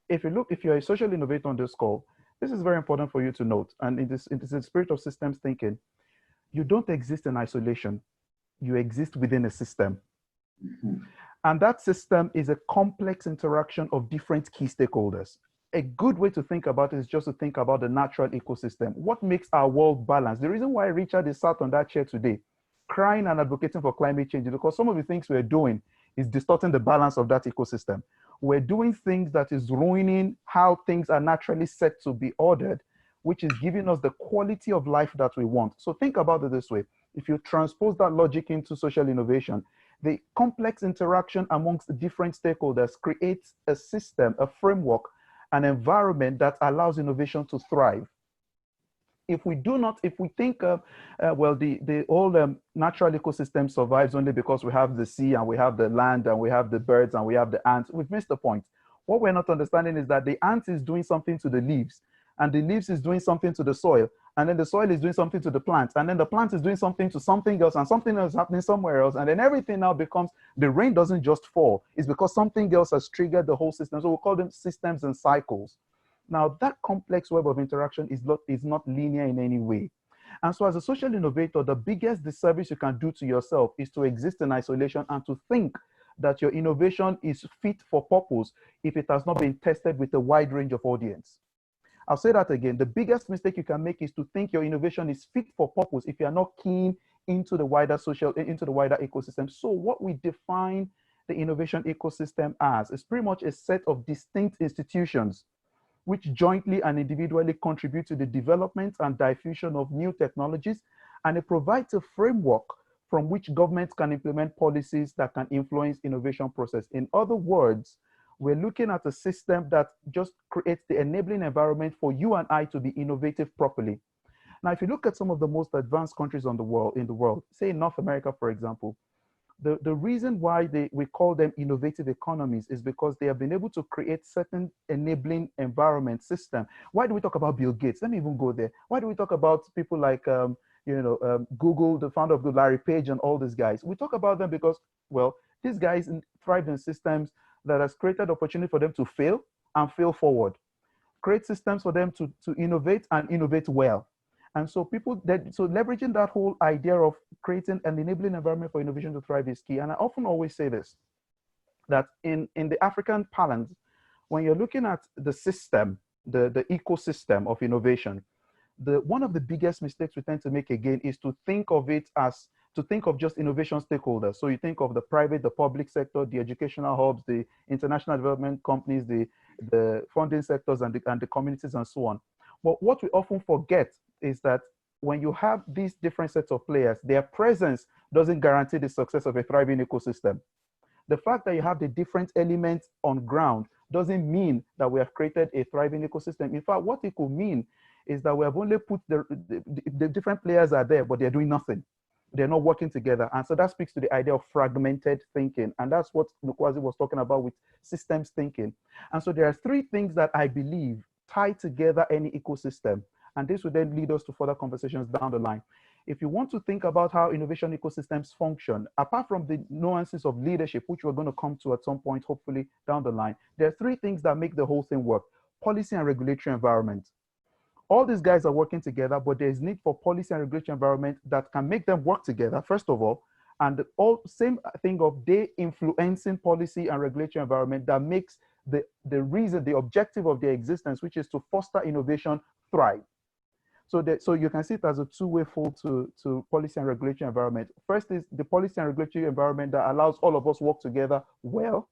if you're a social innovator on this call, this is very important for you to note. And it is the spirit of systems thinking. You don't exist in isolation. You exist within a system. Mm-hmm. And that system is a complex interaction of different key stakeholders. A good way to think about it is just to think about the natural ecosystem. What makes our world balanced? The reason why Richard is sat on that chair today, crying and advocating for climate change, is because some of the things we're doing is distorting the balance of that ecosystem. We're doing things that is ruining how things are naturally set to be ordered, which is giving us the quality of life that we want. So think about it this way. If you transpose that logic into social innovation, the complex interaction amongst different stakeholders creates a system, a framework, an environment that allows innovation to thrive. If we think, the whole natural ecosystem survives only because we have the sea and we have the land and we have the birds and we have the ants, we've missed the point. What we're not understanding is that the ant is doing something to the leaves, and the leaves is doing something to the soil, and then the soil is doing something to the plant, and then the plant is doing something to something else, and something else is happening somewhere else, and then everything now becomes, the rain doesn't just fall, it's because something else has triggered the whole system. So we'll call them systems and cycles. Now that complex web of interaction is not linear in any way. And so as a social innovator, the biggest disservice you can do to yourself is to exist in isolation and to think that your innovation is fit for purpose if it has not been tested with a wide range of audience. I'll say that again. The biggest mistake you can make is to think your innovation is fit for purpose if you're not keen into the wider ecosystem. So what we define the innovation ecosystem as is pretty much a set of distinct institutions which jointly and individually contribute to the development and diffusion of new technologies, and it provides a framework from which governments can implement policies that can influence innovation process. In other words, we're looking at a system that just creates the enabling environment for you and I to be innovative properly. Now, if you look at some of the most advanced countries in the world, say in North America, for example, the reason why we call them innovative economies is because they have been able to create certain enabling environment system. Why do we talk about Bill Gates? Let me even go there. Why do we talk about people like Google, the founder of Google, Larry Page, and all these guys? We talk about them because, well, these guys thrive in systems that has created opportunity for them to fail and fail forward, create systems for them to innovate and innovate well. And so leveraging that whole idea of creating an enabling environment for innovation to thrive is key. And I often always say this, that in the African parlance, when you're looking at the system, the ecosystem of innovation, one of the biggest mistakes we tend to make again is to think of it as to think of just innovation stakeholders. So you think of the private, the public sector, the educational hubs, the international development companies, the funding sectors, and the communities, and so on. But what we often forget is that when you have these different sets of players, their presence doesn't guarantee the success of a thriving ecosystem. The fact that you have the different elements on ground doesn't mean that we have created a thriving ecosystem. In fact, what it could mean is that we have only put the different players are there, but they're doing nothing. They're not working together. And so that speaks to the idea of fragmented thinking. And that's what Nkwazi was talking about with systems thinking. And so there are three things that I believe tie together any ecosystem. And this would then lead us to further conversations down the line. If you want to think about how innovation ecosystems function, apart from the nuances of leadership, which we're going to come to at some point, hopefully down the line, there are three things that make the whole thing work: policy and regulatory environment. All these guys are working together, but there's need for policy and regulatory environment that can make them work together, first of all, and the same thing of they influencing policy and regulatory environment that makes the reason, the objective of their existence, which is to foster innovation, thrive. So you can see it as a two-way flow to policy and regulatory environment. First is the policy and regulatory environment that allows all of us work together well.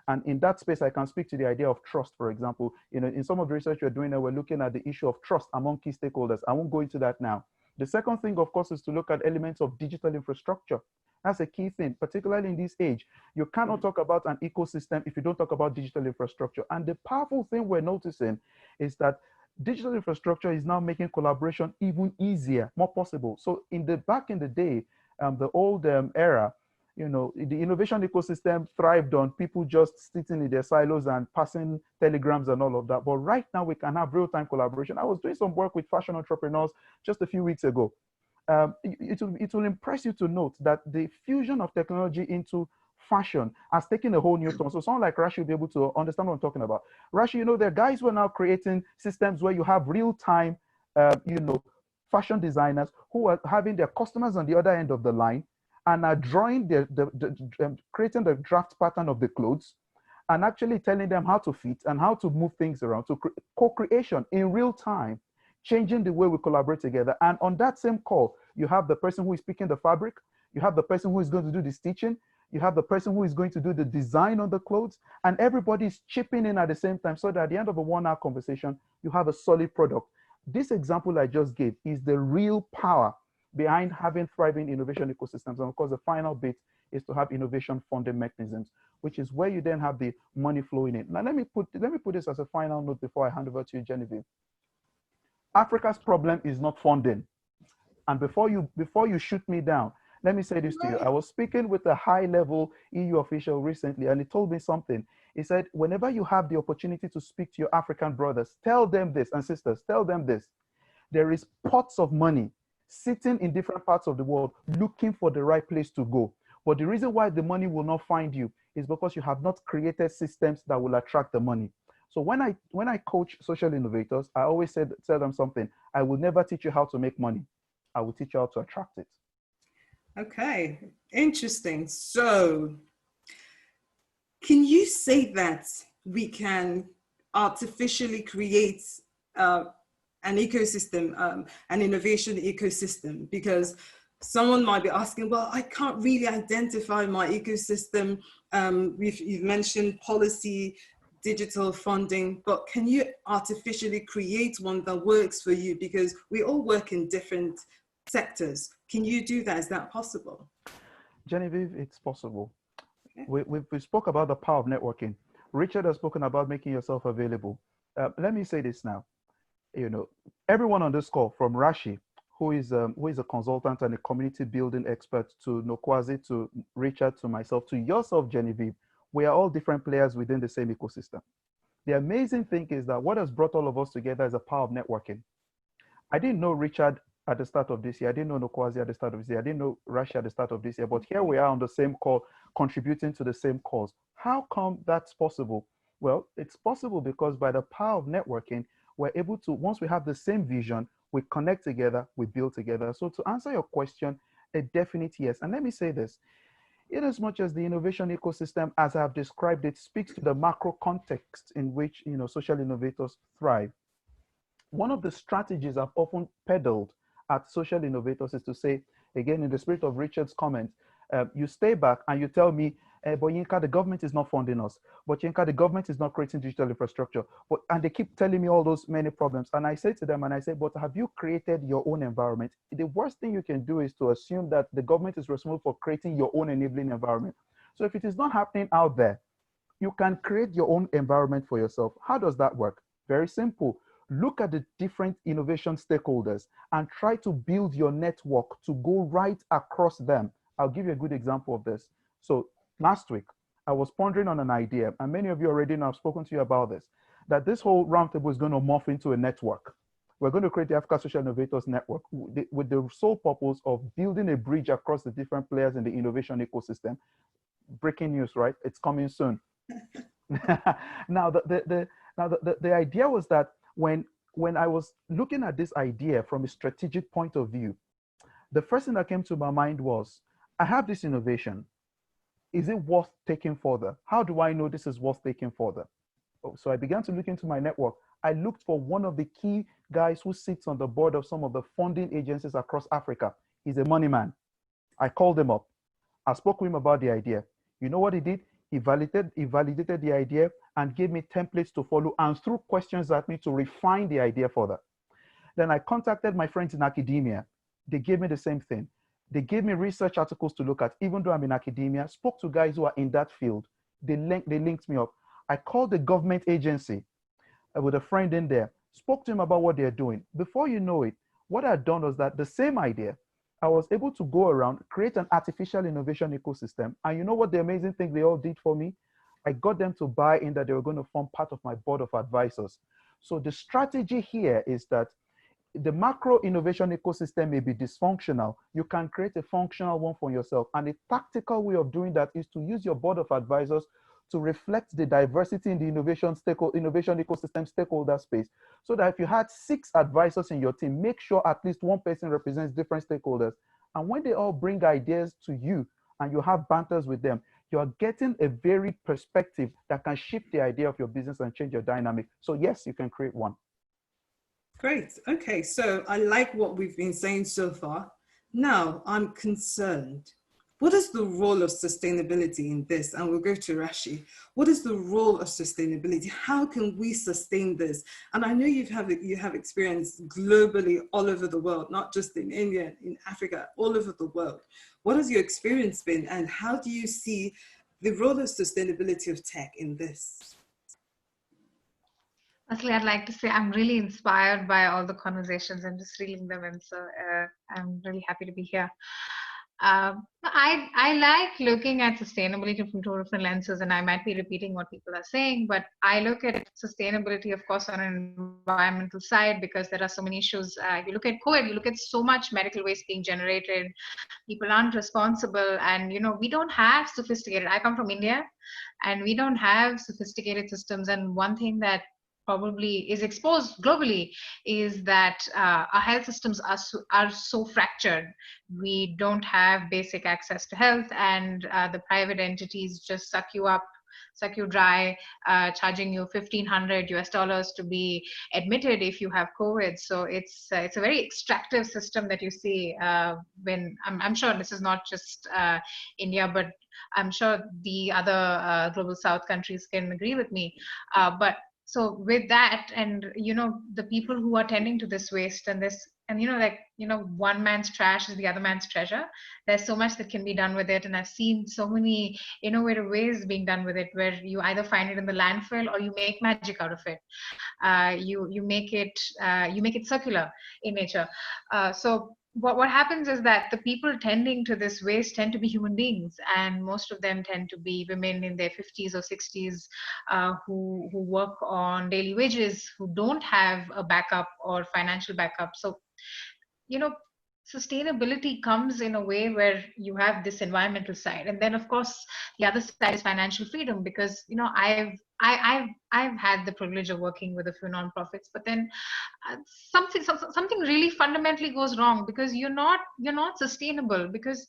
And in that space, I can speak to the idea of trust, for example. In some of the research we're doing now, we're looking at the issue of trust among key stakeholders. I won't go into that now. The second thing, of course, is to look at elements of digital infrastructure. That's a key thing, particularly in this age. You cannot talk about an ecosystem if you don't talk about digital infrastructure. And the powerful thing we're noticing is that digital infrastructure is now making collaboration even easier, more possible. So back in the day, the old era, the innovation ecosystem thrived on people just sitting in their silos and passing telegrams and all of that. But right now we can have real-time collaboration. I was doing some work with fashion entrepreneurs just a few weeks ago. It will impress you to note that the fusion of technology into fashion has taken a whole new turn. So someone like Rashi will be able to understand what I'm talking about. Rashi, there are guys who are now creating systems where you have real-time, fashion designers who are having their customers on the other end of the line and are drawing creating the draft pattern of the clothes and actually telling them how to fit and how to move things around. So co-creation in real time, changing the way we collaborate together. And on that same call, you have the person who is picking the fabric, you have the person who is going to do the stitching, you have the person who is going to do the design on the clothes, and everybody is chipping in at the same time so that at the end of a 1-hour conversation, you have a solid product. This example I just gave is the real power behind having thriving innovation ecosystems. And of course, the final bit is to have innovation funding mechanisms, which is where you then have the money flowing in. Now, let me put this as a final note before I hand over to you, Genevieve. Africa's problem is not funding. And before you shoot me down, let me say this to you. I was speaking with a high-level EU official recently, and he told me something. He said, whenever you have the opportunity to speak to your African brothers, tell them this, and sisters, tell them this. There is pots of money sitting in different parts of the world looking for the right place to go. But the reason why the money will not find you is because you have not created systems that will attract the money. So when I coach social innovators, I always tell them something. I will never teach you how to make money. I will teach you how to attract it. Okay, interesting. So can you say that we can artificially create an ecosystem, an innovation ecosystem? Because someone might be asking, well, I can't really identify my ecosystem. You've mentioned policy, digital funding, but can you artificially create one that works for you? Because we all work in different sectors. Can you do that? Is that possible? Genevieve, it's possible. Okay. We spoke about the power of networking. Richard has spoken about making yourself available. Let me say this now. Everyone on this call, from Rashi, who is a consultant and a community building expert, to Nkwazi, to Richard, to myself, to yourself, Genevieve, we are all different players within the same ecosystem. The amazing thing is that what has brought all of us together is the power of networking. I didn't know Richard at the start of this year. I didn't know Nkwazi at the start of this year. I didn't know Rashi at the start of this year. But here we are on the same call, contributing to the same cause. How come that's possible? Well, it's possible because by the power of networking, we're able to, once we have the same vision, we connect together, we build together. So to answer your question, A definite yes. And let me say this, in as much as the innovation ecosystem, as I've described it, speaks to the macro context in which social innovators thrive, one of the strategies I've often peddled at social innovators is to say, again, in the spirit of Richard's comment, you stay back and you tell me, but Yinka, the government is not funding us. But Yinka, the government is not creating digital infrastructure. And they keep telling me all those many problems. And I say to them, but have you created your own environment? The worst thing you can do is to assume that the government is responsible for creating your own enabling environment. So if it is not happening out there, you can create your own environment for yourself. How does that work? Very simple. Look at the different innovation stakeholders and try to build your network to go right across them. I'll give you a good example of this. So last week, I was pondering on an idea, and many of you already know, I've spoken to you about this, that this whole roundtable is going to morph into a network. We're going to create the Africa Social Innovators Network with the sole purpose of building a bridge across the different players in the innovation ecosystem. Breaking news, right? It's coming soon. Now, the idea was that when I was looking at this idea from a strategic point of view, the first thing that came to my mind was, I have this innovation. Is it worth taking further? How do I know this is worth taking further? So I began to look into my network. I looked for one of the key guys who sits on the board of some of the funding agencies across Africa. He's a money man. I called him up. I spoke with him about the idea. You know what he did? He validated the idea and gave me templates to follow and threw questions at me to refine the idea further. Then I contacted my friends in academia. They gave me the same thing. They gave me research articles to look at, even though I'm in academia, spoke to guys who are in that field. They linked me up. I called the government agency with a friend in there, spoke to him about what they're doing. Before you know it, what I'd done was that the same idea, I was able to go around, create an artificial innovation ecosystem. And you know what the amazing thing they all did for me? I got them to buy in that they were going to form part of my board of advisors. So the strategy here is that the macro innovation ecosystem may be dysfunctional. You can create a functional one for yourself. And a tactical way of doing that is to use your board of advisors to reflect the diversity in the innovation ecosystem stakeholder space. So that if you had 6 advisors in your team, make sure at least one person represents different stakeholders. And when they all bring ideas to you and you have banters with them, you are getting a varied perspective that can shift the idea of your business and change your dynamic. So yes, you can create one. Great. Okay, so I like what we've been saying so far. Now I'm concerned. What is the role of sustainability in this? And we'll go to Rashi. What is the role of sustainability? How can we sustain this? And I know you have experience globally all over the world, not just in India, in Africa, all over the world. What has your experience been, and how do you see the role of sustainability of tech in this? Firstly, I'd like to say I'm really inspired by all the conversations and just reeling them in. So I'm really happy to be here. I like looking at sustainability from 2 different lenses, and I might be repeating what people are saying, but I look at sustainability, of course, on an environmental side, because there are so many issues. You look at COVID, you look at so much medical waste being generated. People aren't responsible, and we don't have sophisticated. I come from India, and we don't have sophisticated systems. And one thing that probably is exposed globally is that our health systems are so fractured. We don't have basic access to health, and the private entities just suck you up, suck you dry, charging you $1,500 to be admitted if you have COVID. So it's a very extractive system that you see when I'm sure this is not just India, but I'm sure the other global South countries can agree with me. But so with that, and the people who are tending to this waste and this, and one man's trash is the other man's treasure. There's so much that can be done with it, and I've seen so many innovative ways being done with it, where you either find it in the landfill or you make magic out of it. You make it circular in nature. So what happens is that the people tending to this waste tend to be human beings, and most of them tend to be women in their 50s or 60s who work on daily wages, who don't have a backup or financial backup. So sustainability comes in a way where you have this environmental side, and then of course the other side is financial freedom, because I've had the privilege of working with a few nonprofits, but then something really fundamentally goes wrong, because you're not sustainable. Because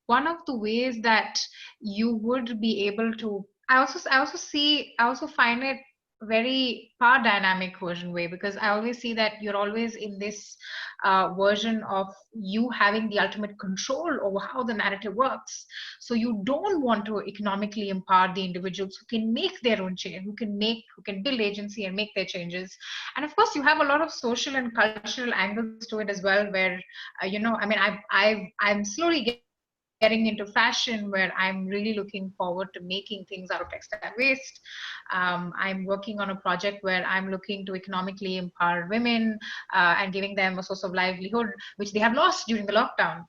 one of the ways that you would be able to, I also find it very power dynamic version way, because I always see that you're always in this version of you having the ultimate control over how the narrative works. So you don't want to economically empower the individuals who can make their own change, who can build agency and make their changes. And of course you have a lot of social and cultural angles to it as well, where I'm slowly getting into fashion, where I'm really looking forward to making things out of textile waste. I'm working on a project where I'm looking to economically empower women and giving them a source of livelihood, which they have lost during the lockdown.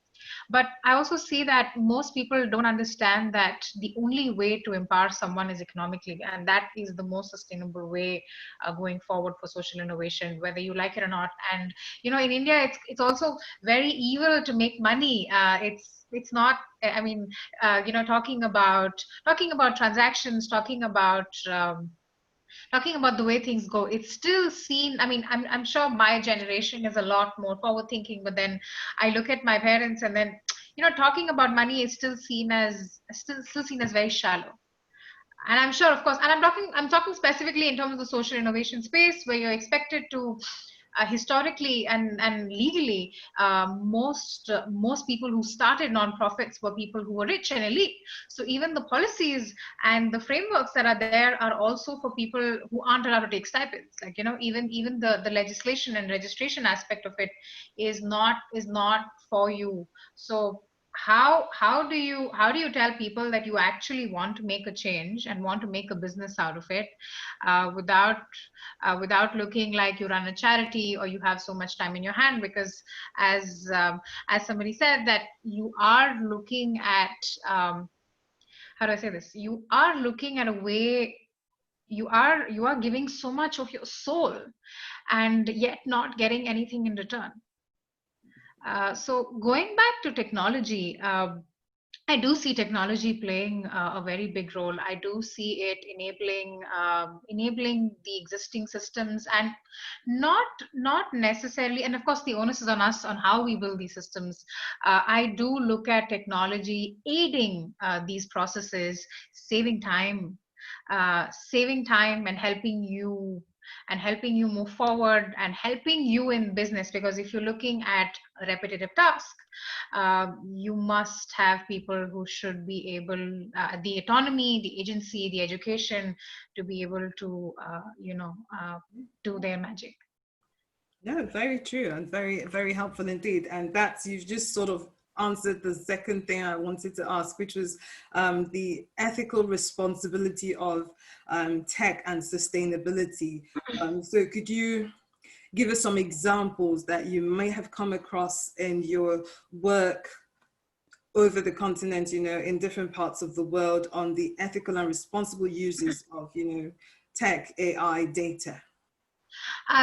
But I also see that most people don't understand that the only way to empower someone is economically, and that is the most sustainable way going forward for social innovation, whether you like it or not. And in India, it's also very evil to make money. It's not. I mean, talking about transactions, talking about the way things go, it's still seen. I mean, I'm sure my generation is a lot more forward thinking, but then I look at my parents, and then talking about money is still seen as very shallow. And I'm sure, of course, and I'm talking specifically in terms of the social innovation space, where you're expected to historically and legally, most people who started nonprofits were people who were rich and elite. So even the policies and the frameworks that are there are also for people who aren't allowed to take stipends. Like even the legislation and registration aspect of it is not for you. So how do you tell people that you actually want to make a change and want to make a business out of it, without looking like you run a charity or you have so much time in your hand? Because as somebody said, that you are looking at, how do I say this, you are looking at a way, you are giving so much of your soul and yet not getting anything in return. So going back to technology, I do see technology playing a very big role. I do see it enabling the existing systems, and not necessarily. And of course, the onus is on us on how we build these systems. I do look at technology aiding these processes, saving time and helping you move forward and helping you in business. Because if you're looking at a repetitive task, you must have people who should be able, the autonomy, the agency, the education to be able to, do their magic. No, very true and very, very helpful indeed. And you've just sort of answered the second thing I wanted to ask, which was the ethical responsibility of tech and sustainability. So could you give us some examples that you may have come across in your work over the continent, in different parts of the world, on the ethical and responsible uses of, tech, AI, data?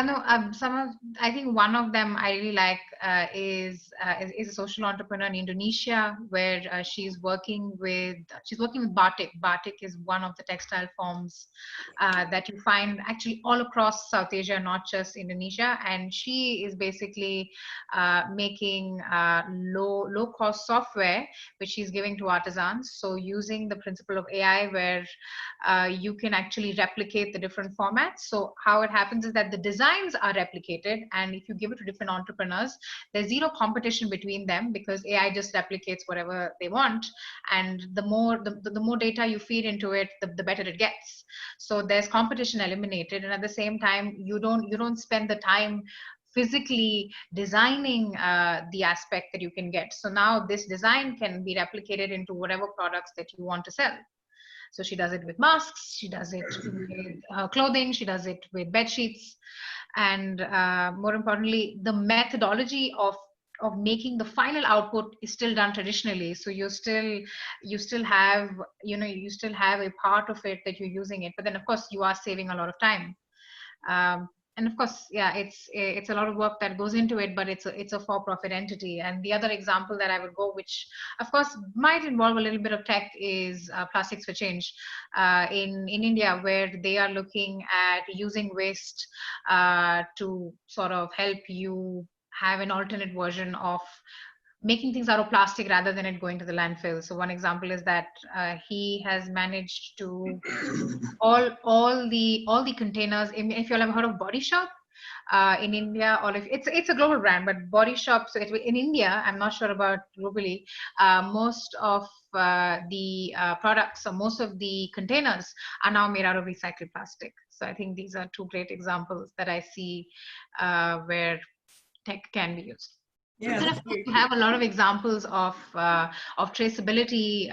No, I think one of them I really like is a social entrepreneur in Indonesia, where she's working with batik. Batik is one of the textile forms that you find actually all across South Asia, not just Indonesia. And she is basically making low cost software, which she's giving to artisans. So using the principle of AI, where you can actually replicate the different formats. So how it happens is that the designs are replicated, and if you give it to different entrepreneurs, there's zero competition between them, because AI just replicates whatever they want, and the more data you feed into it, the better it gets. So there's competition eliminated, and at the same time, you don't spend the time physically designing the aspect that you can get. So now this design can be replicated into whatever products that you want to sell. So she does it with masks, she does it with clothing, she does it with bed sheets, and more importantly, the methodology of making the final output is still done traditionally. So you still have a part of it that you're using it, but then of course you are saving a lot of time. and of course, yeah, it's a lot of work that goes into it, but it's a for-profit entity. And the other example that I would go, which of course might involve a little bit of tech, is Plastics for Change in India, where they are looking at using waste to sort of help you have an alternate version of making things out of plastic rather than it going to the landfill. So one example is that he has managed to all the containers. If you all have heard of Body Shop in India, or if it's a global brand, but Body Shop. So in India, I'm not sure about globally. Most of the products, or most of the containers, are now made out of recycled plastic. So I think these are two great examples that I see where tech can be used. Yeah, And of course, we have a lot of examples of traceability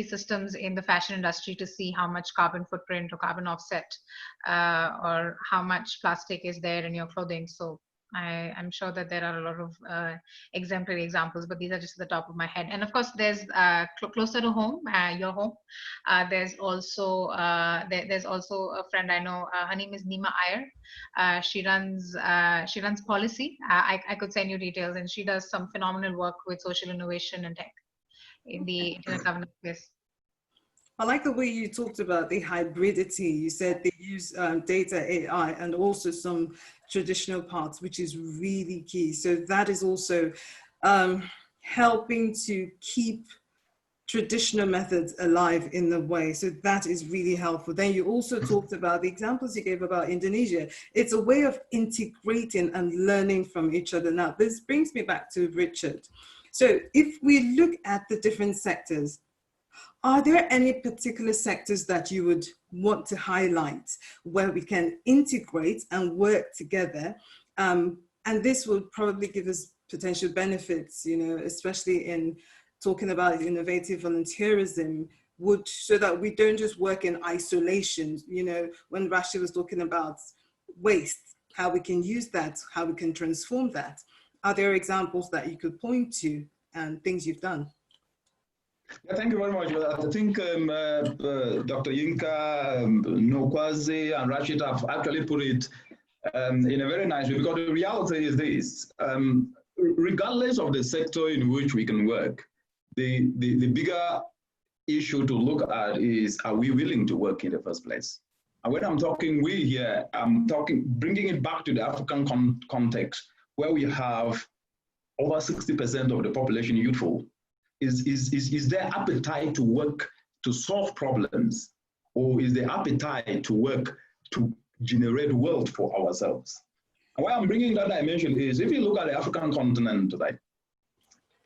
systems in the fashion industry to see how much carbon footprint or carbon offset or how much plastic is there in your clothing. So I'm sure that there are a lot of exemplary examples, but these are just at the top of my head. And of course, there's closer to home, your home. There's also a friend I know. Her name is Nima Iyer. She runs policy. I could send you details, and she does some phenomenal work with social innovation and tech in the internet governance space. I like the way you talked about the hybridity. You said they use data, AI, and also some traditional parts, which is really key. So that is also helping to keep traditional methods alive in the way. So that is really helpful. Then you also talked about the examples you gave about Indonesia. It's a way of integrating and learning from each other. Now, this brings me back to Richard. So if we look at the different sectors, are there any particular sectors that you would want to highlight where we can integrate and work together? And this will probably give us potential benefits, you know, especially in talking about innovative volunteerism, so that we don't just work in isolation. You know, when Rashi was talking about waste, how we can use that, how we can transform that. Are there examples that you could point to and things you've done? Yeah, thank you very much. I think Dr. Yinka, Nokwaze, and Rashid have actually put it in a very nice way, because the reality is this: regardless of the sector in which we can work, the bigger issue to look at is, are we willing to work in the first place? And when I'm talking we here, I'm bringing it back to the African context, where we have over 60% of the population youthful. Is there appetite to work to solve problems, or is there appetite to work to generate wealth for ourselves? And why I'm bringing that dimension is, if you look at the African continent today,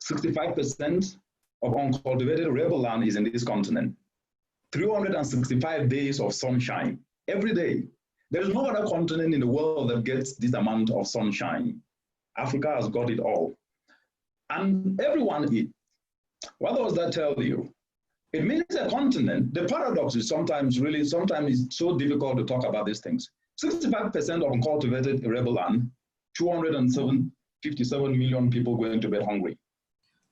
65% of uncultivated arable land is in this continent. 365 days of sunshine every day. There is no other continent in the world that gets this amount of sunshine. Africa has got it all. And everyone eats. What does that tell you? It means a continent. The paradox is sometimes it's so difficult to talk about these things. 65% of uncultivated arable land, 257 million people going to bed hungry.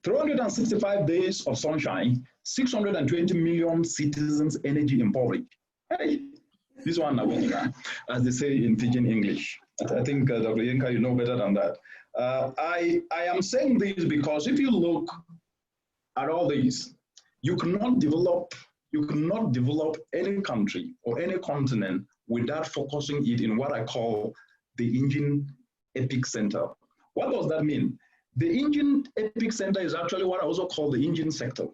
365 days of sunshine, 620 million citizens energy impoverished. Hey, this one, as they say in Pidgin English. I think Dr. Yinka, you know better than that. I am saying this because if you look at all these, you cannot develop any country or any continent without focusing it in what I call the engine epic center. What does that mean? The engine epic center is actually what I also call the engine sector.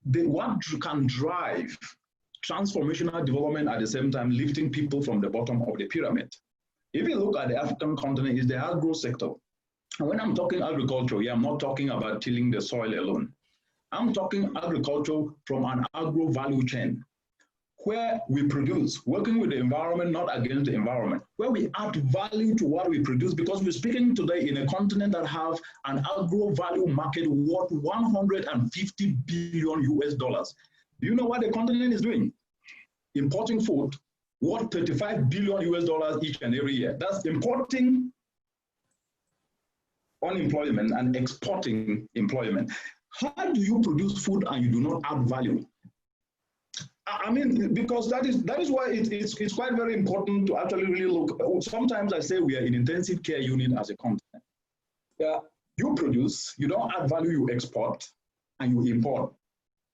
What can drive transformational development at the same time lifting people from the bottom of the pyramid. If you look at the African continent, is the agro sector. And when I'm talking agriculture, I'm not talking about tilling the soil alone. I'm talking agriculture from an agro value chain, where we produce, working with the environment, not against the environment, where we add value to what we produce, because we're speaking today in a continent that have an agro value market worth $150 billion US. Do you know what the continent is doing? Importing food worth $35 billion US each and every year. That's importing unemployment and exporting employment. How do you produce food and you do not add value? I mean, because that is why it's quite very important to actually really look. Sometimes I say we are in intensive care unit as a continent. Yeah, you produce, you don't add value, you export, and you import,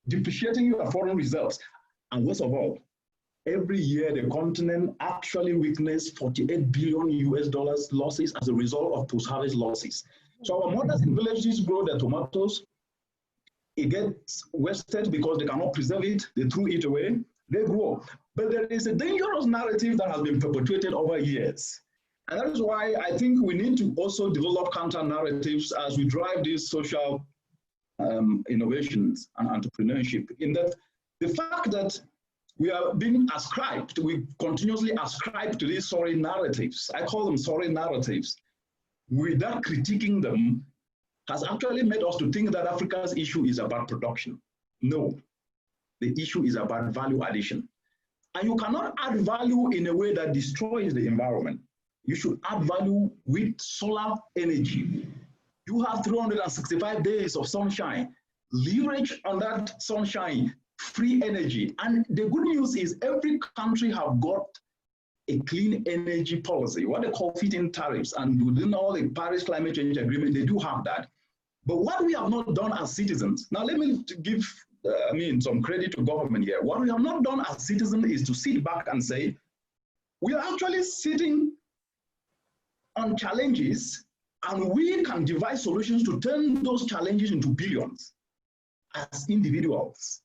depreciating your foreign reserves. And worst of all, every year the continent actually witnessed 48 billion US dollars losses as a result of post-harvest losses. So our mothers in villages grow their tomatoes. It gets wasted because they cannot preserve it. They threw it away. They grow. But there is a dangerous narrative that has been perpetuated over years. And that is why I think we need to also develop counter narratives as we drive these social innovations and entrepreneurship. In that, the fact that we are being ascribed, we continuously ascribe to these sorry narratives. I call them sorry narratives. Without critiquing them, has actually made us to think that Africa's issue is about production. No, the issue is about value addition. And you cannot add value in a way that destroys the environment. You should add value with solar energy. You have 365 days of sunshine. Leverage on that sunshine, free energy. And the good news is every country have got a clean energy policy, what they call feed-in tariffs. And within all the Paris Climate Change Agreement, they do have that. But what we have not done as citizens, now let me give some credit to government here. What we have not done as citizens is to sit back and say, we are actually sitting on challenges and we can devise solutions to turn those challenges into billions as individuals.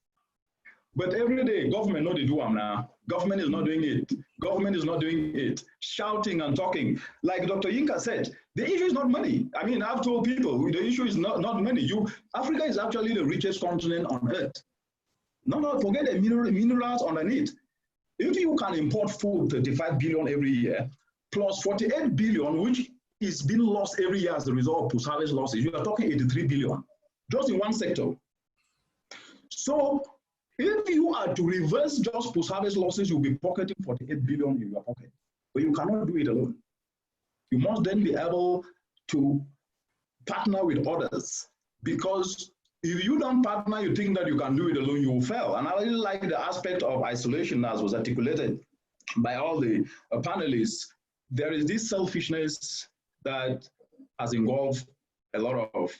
But every day, government know they do them now. Government is not doing it. Government is not doing it. Shouting and talking. Like Dr. Yinka said, the issue is not money. I mean, I've told people, the issue is not money. Africa is actually the richest continent on earth. No, forget the minerals underneath. If you can import food, 35 billion every year, plus 48 billion, which is being lost every year as a result of post-harvest losses, you are talking 83 billion, just in one sector. So, if you are to reverse just post-harvest losses, you'll be pocketing 48 billion in your pocket. But you cannot do it alone. You must then be able to partner with others, because if you don't partner, you think that you can do it alone, you will fail. And I really like the aspect of isolation as was articulated by all the panelists. There is this selfishness that has involved a lot of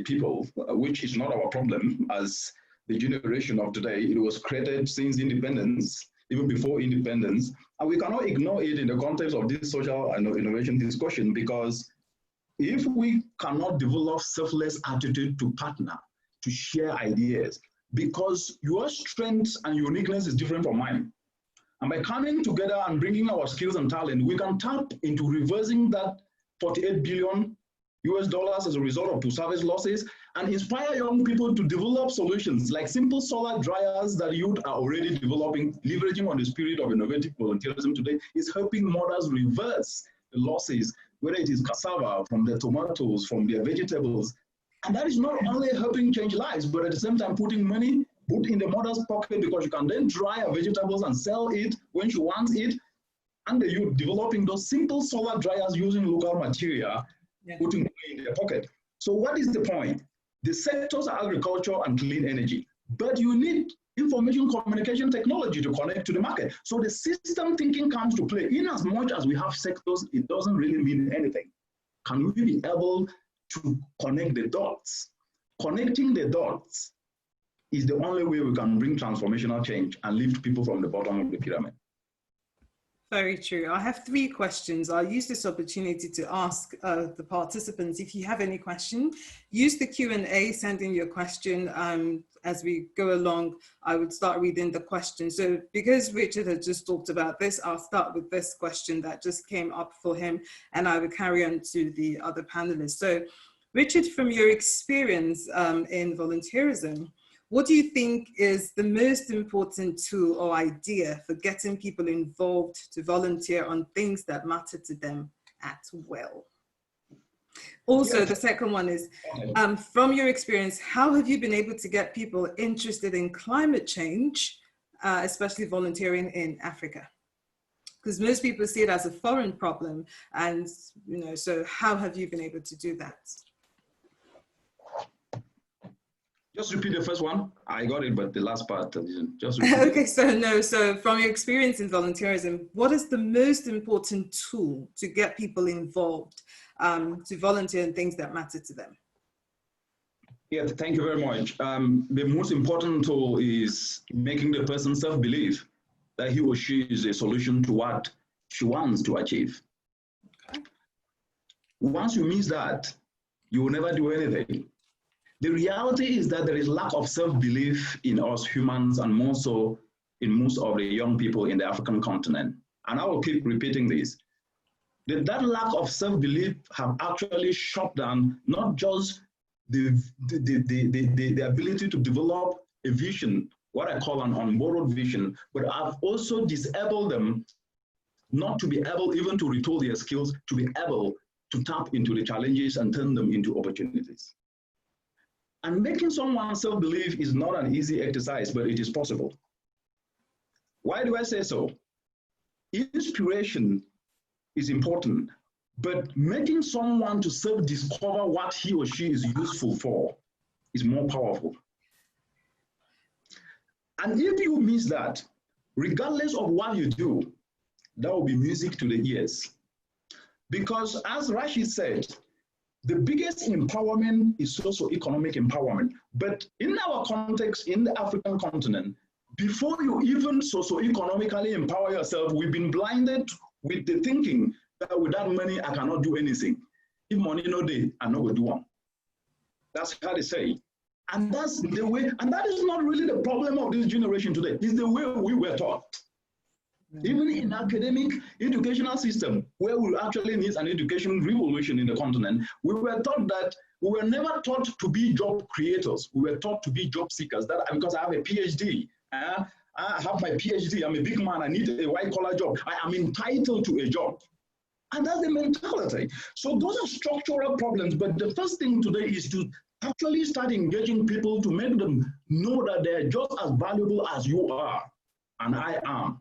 people, which is not our problem as the generation of today. It was created since independence, even before independence, and we cannot ignore it in the context of this social and innovation discussion, because if we cannot develop selfless attitude to partner, to share ideas, because your strengths and uniqueness is different from mine. And by coming together and bringing our skills and talent, we can tap into reversing that 48 billion US dollars as a result of post-harvest losses and inspire young people to develop solutions like simple solar dryers that youth are already developing, leveraging on the spirit of innovative volunteerism today is helping mothers reverse the losses, whether it is cassava, from their tomatoes, from their vegetables. And that is not only helping change lives, but at the same time putting money in the mother's pocket, because you can then dry her vegetables and sell it when she wants it. And the youth developing those simple solar dryers using local material, putting money in their pocket. So what is the point? The sectors are agriculture and clean energy, but you need information communication technology to connect to the market. So the system thinking comes to play. In as much as we have sectors, it doesn't really mean anything. Can we be able to connect the dots? Connecting the dots is the only way we can bring transformational change and lift people from the bottom of the pyramid. Very true. I have 3 questions. I'll use this opportunity to ask the participants, if you have any question, use the Q&A, send in your question. As we go along, I would start reading the question. So because Richard had just talked about this, I'll start with this question that just came up for him, and I will carry on to the other panelists. So Richard, from your experience in volunteerism, what do you think is the most important tool or idea for getting people involved to volunteer on things that matter to them at will? Also, the second one is, from your experience, how have you been able to get people interested in climate change, especially volunteering in Africa? Because most people see it as a foreign problem, and so how have you been able to do that? Just repeat the first one. I got it, but the last part, just repeat Okay, so from your experience in volunteerism, what is the most important tool to get people involved, to volunteer in things that matter to them? Yeah, thank you very much. The most important tool is making the person self-believe that he or she is a solution to what she wants to achieve. Okay. Once you miss that, you will never do anything. The reality is that there is lack of self-belief in us humans, and more so in most of the young people in the African continent. And I will keep repeating this. That lack of self-belief have actually shut down not just the ability to develop a vision, what I call an unborrowed vision, but have also disabled them not to be able even to retool their skills, to be able to tap into the challenges and turn them into opportunities. And making someone self-believe is not an easy exercise, but it is possible. Why do I say so? Inspiration is important, but making someone to self-discover what he or she is useful for is more powerful. And if you miss that, regardless of what you do, that will be music to the ears. Because as Rashid said, the biggest empowerment is socio-economic empowerment. But in our context, in the African continent, before you even socio-economically empower yourself, we've been blinded with the thinking that without money, I cannot do anything. If money no day, I no go do one. That's how they say. And that's the way, and that is not really the problem of this generation today. It's the way we were taught. Even in academic educational system, where we actually need an education revolution in the continent, we were taught that we were never taught to be job creators. We were taught to be job seekers. That because I have a PhD, I have my PhD, I'm a big man, I need a white collar job. I am entitled to a job. And that's the mentality. So those are structural problems. But the first thing today is to actually start engaging people to make them know that they're just as valuable as you are and I am.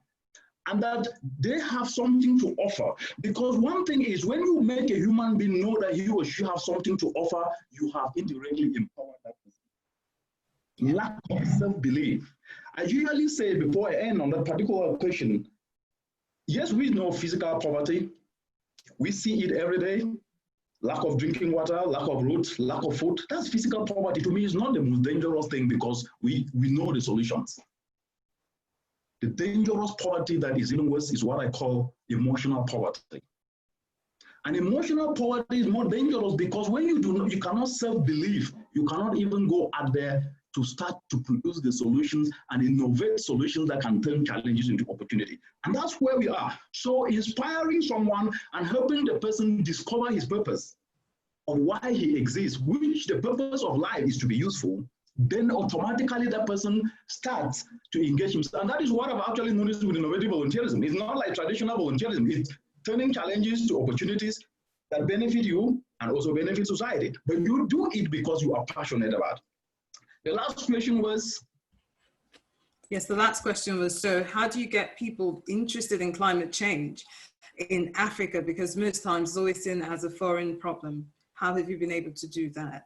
And that they have something to offer. Because one thing is, when you make a human being know that he or she has something to offer, you have indirectly empowered that person. Lack of self-belief. I usually say before I end on that particular question, yes, we know physical poverty. We see it every day. Lack of drinking water, lack of roads, lack of food. That's physical poverty. To me, it's not the most dangerous thing because we know the solutions. The dangerous poverty that is even worse is what I call emotional poverty. And emotional poverty is more dangerous because when you cannot self-believe, you cannot even go out there to start to produce the solutions and innovate solutions that can turn challenges into opportunity. And that's where we are. So inspiring someone and helping the person discover his purpose of why he exists, which the purpose of life is to be useful, then automatically that person starts to engage himself. And that is what I've actually noticed with innovative volunteerism. It's not like traditional volunteerism. It's turning challenges to opportunities that benefit you and also benefit society. But you do it because you are passionate about it. The last question was? Yes, the last question was, so how do you get people interested in climate change in Africa? Because most times it's always seen as a foreign problem. How have you been able to do that?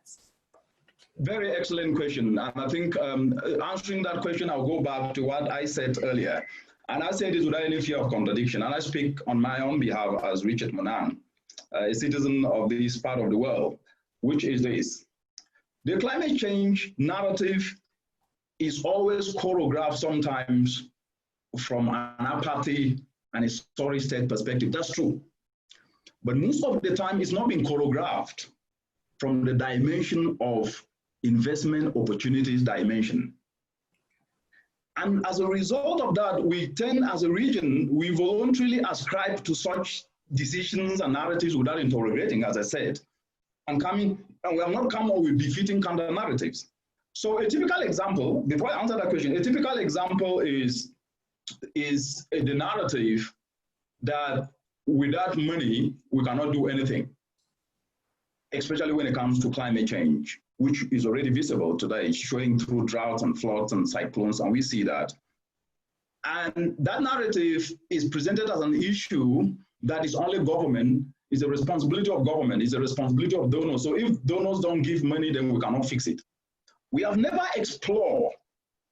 Very excellent question. And I think answering that question, I'll go back to what I said earlier. And I said this without any fear of contradiction. And I speak on my own behalf as Richard Monang, a citizen of this part of the world, which is this. The climate change narrative is always choreographed sometimes from an apathy and a sorry state perspective. That's true. But most of the time, it's not being choreographed from the dimension of investment opportunities dimension. And as a result of that, we tend as a region, we voluntarily ascribe to such decisions and narratives without interrogating, as I said, and we have not come up with defeating counter narratives. So a typical example, before I answer that question, a typical example is the narrative that without money, we cannot do anything, especially when it comes to climate change, which is already visible today, showing through droughts and floods and cyclones, and we see that. And that narrative is presented as an issue that is only government, is a responsibility of government, is a responsibility of donors. So if donors don't give money, then we cannot fix it. We have never explored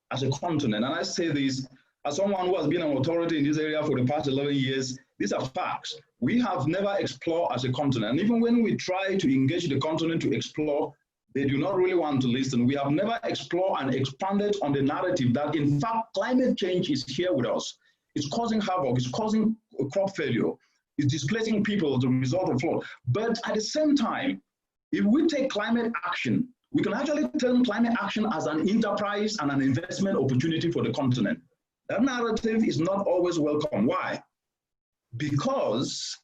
as a continent, and I say this as someone who has been an authority in this area for the past 11 years, these are facts. We have never explored as a continent. And even when we try to engage the continent to explore, they do not really want to listen. We have never explored and expanded on the narrative that, in fact, climate change is here with us. It's causing havoc, it's causing crop failure, it's displacing people as a result of flood. But at the same time, if we take climate action, we can actually turn climate action as an enterprise and an investment opportunity for the continent. That narrative is not always welcome. Why? Because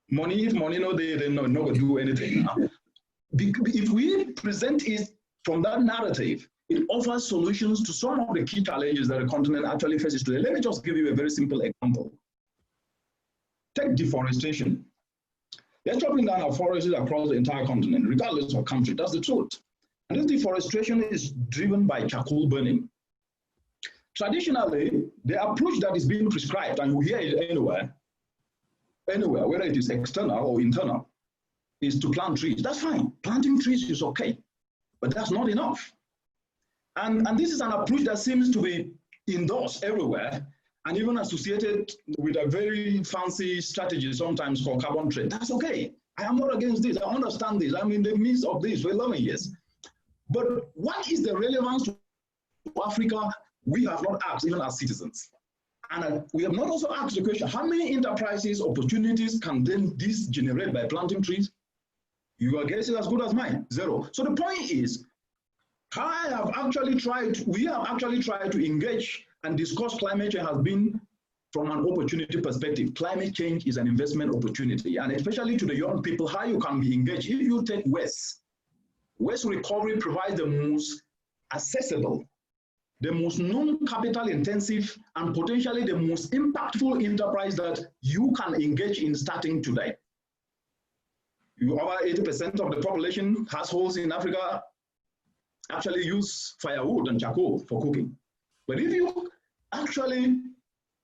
money, if money no they not going to do anything. If we present it from that narrative, it offers solutions to some of the key challenges that the continent actually faces today. Let me just give you a very simple example. Take deforestation. They're chopping down our forests across the entire continent, regardless of country. That's the truth. And this deforestation is driven by charcoal burning. Traditionally, the approach that is being prescribed, and you hear it anywhere, whether it is external or internal, is to plant trees. That's fine. Planting trees is okay, but that's not enough. And this is an approach that seems to be endorsed everywhere and even associated with a very fancy strategy sometimes called carbon trade. That's okay. I am not against this. I understand this. I'm in the midst of this for 11 years. But what is the relevance to Africa? We have not asked, even as citizens. And we have not also asked the question, how many enterprises, opportunities can then this generate by planting trees? Your guess is as good as mine, 0. So the point is, we have actually tried to engage and discuss climate change has been from an opportunity perspective. Climate change is an investment opportunity, and especially to the young people, how you can be engaged. If you take waste recovery provides the most accessible, the most non-capital intensive, and potentially the most impactful enterprise that you can engage in starting today. Over 80% of the population, households in Africa, actually use firewood and charcoal for cooking. But if you actually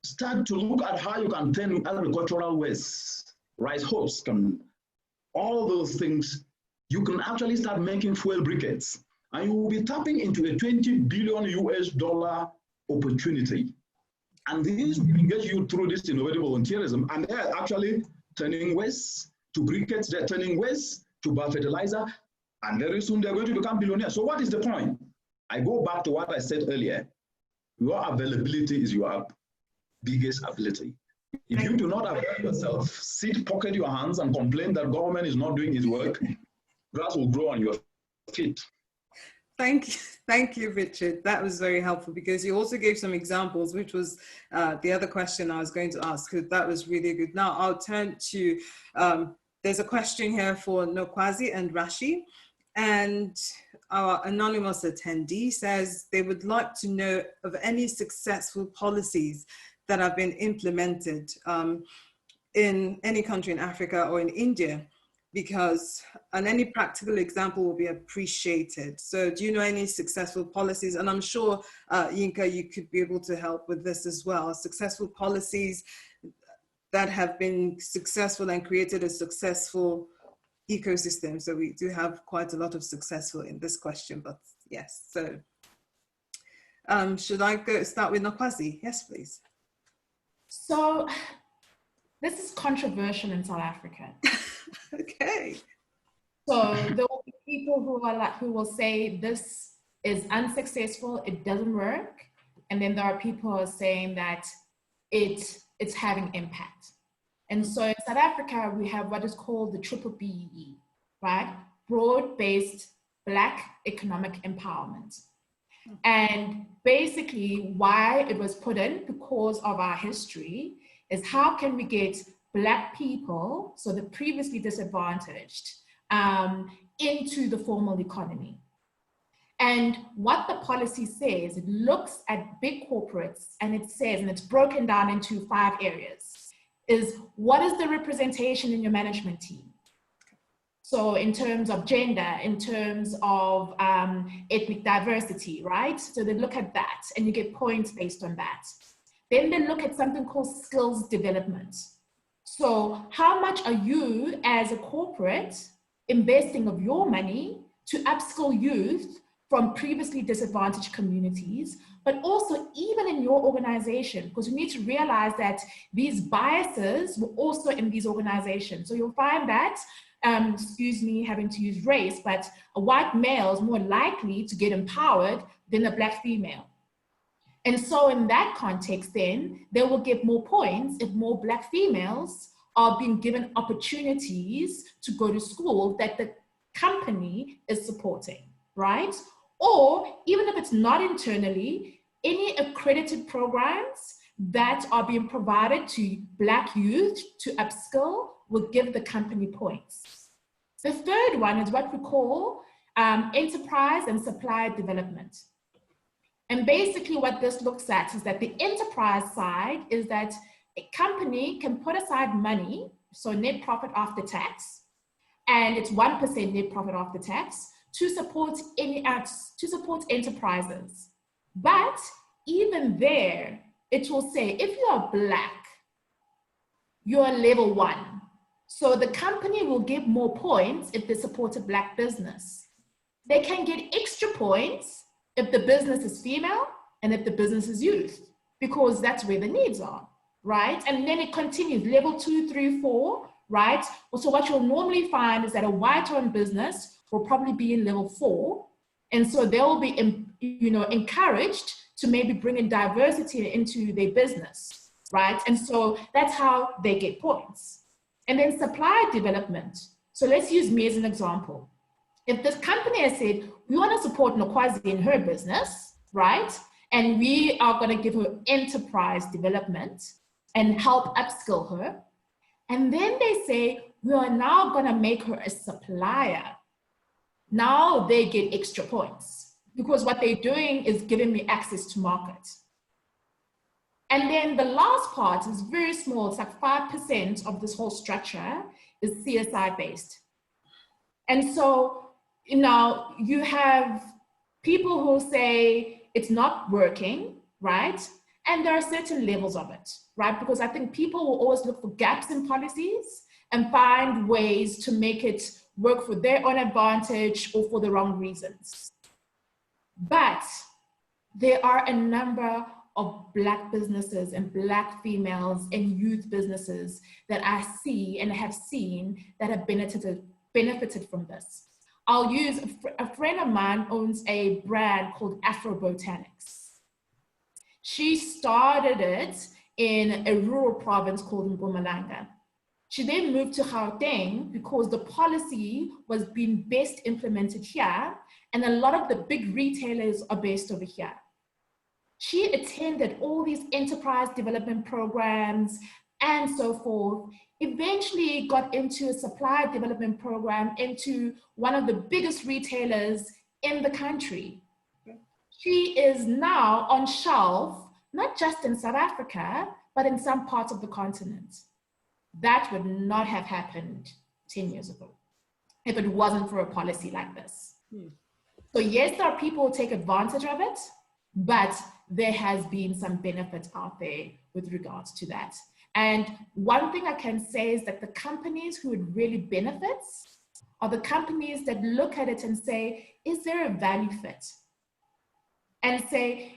start to look at how you can turn agricultural waste, rice husks, and all those things, you can actually start making fuel briquettes. And you will be tapping into a $20 billion opportunity. And this will engage you through this innovative volunteerism. And they're actually turning waste to briquettes, they're turning waste to biofertilizer, and very soon they're going to become billionaires. So what is the point? I go back to what I said earlier. Your availability is your biggest ability. If you do not avail yourself, sit, pocket your hands, and complain that government is not doing its work, grass will grow on your feet. Thank you, Richard. That was very helpful because you also gave some examples, which was the other question I was going to ask. That was really good. Now I'll turn to, there's a question here for Nokwazi and Rashi. And our anonymous attendee says they would like to know of any successful policies that have been implemented in any country in Africa or in India, and any practical example will be appreciated. So do you know any successful policies? And I'm sure, Yinka, you could be able to help with this as well. Successful policies that have been successful and created a successful ecosystem. So we do have quite a lot of successful in this question, but yes. So should I start with Nokwazi? Yes, please. So this is controversial in South Africa. Okay. So there will be people who will say this is unsuccessful, it doesn't work. And then there are people who are saying that it's having impact. And so in South Africa, we have what is called the triple BEE, right? Broad-based Black economic empowerment. And basically why it was put in, because of our history, is how can we get Black people, so the previously disadvantaged, into the formal economy. And what the policy says, it looks at big corporates and it says, and it's broken down into 5 areas, is what is the representation in your management team? So in terms of gender, in terms of ethnic diversity, right? So they look at that and you get points based on that. Then they look at something called skills development. So how much are you as a corporate investing of your money to upskill youth from previously disadvantaged communities, but also even in your organization, because you need to realize that these biases were also in these organizations. So you'll find that, excuse me having to use race, but a white male is more likely to get empowered than a black female. And so in that context, then they will get more points if more black females are being given opportunities to go to school that the company is supporting, right? Or even if it's not internally, any accredited programs that are being provided to black youth to upskill will give the company points. The third one is what we call enterprise and supplier development. And basically what this looks at is that the enterprise side is that a company can put aside money, so net profit after tax, and it's 1% net profit after tax, to support enterprises. But even there, it will say, if you are black, you're level 1. So the company will give more points if they support a black business. They can get extra points if the business is female and if the business is youth, because that's where the needs are, right? And then it continues, level 2, 3, 4, right? So what you'll normally find is that a white-owned business will probably be in level 4. And so they'll be, encouraged to maybe bring in diversity into their business, right? And so that's how they get points. And then supplier development. So let's use me as an example. If this company has said, we want to support Nkwazi in her business, right? And we are going to give her enterprise development and help upskill her. And then they say, we are now going to make her a supplier. Now they get extra points because what they're doing is giving me access to market. And then the last part is very small. It's like 5% of this whole structure is CSI based. And so, you have people who say it's not working, right? And there are certain levels of it, right? Because I think people will always look for gaps in policies and find ways to make it work for their own advantage or for the wrong reasons. But there are a number of black businesses and black females and youth businesses that I see and have seen that have benefited from this. I'll use, a friend of mine owns a brand called Afro Botanics. She started it in a rural province called Mpumalanga. She then moved to Gauteng because the policy was being best implemented here, and a lot of the big retailers are based over here. She attended all these enterprise development programs and so forth, eventually got into a supply development program into one of the biggest retailers in the country. She is now on shelf, not just in South Africa, but in some parts of the continent. That would not have happened 10 years ago if it wasn't for a policy like this. So yes, there are people who take advantage of it, but there has been some benefit out there with regards to that. And one thing I can say is that the companies who would really benefit are the companies that look at it and say, is there a value fit? And say,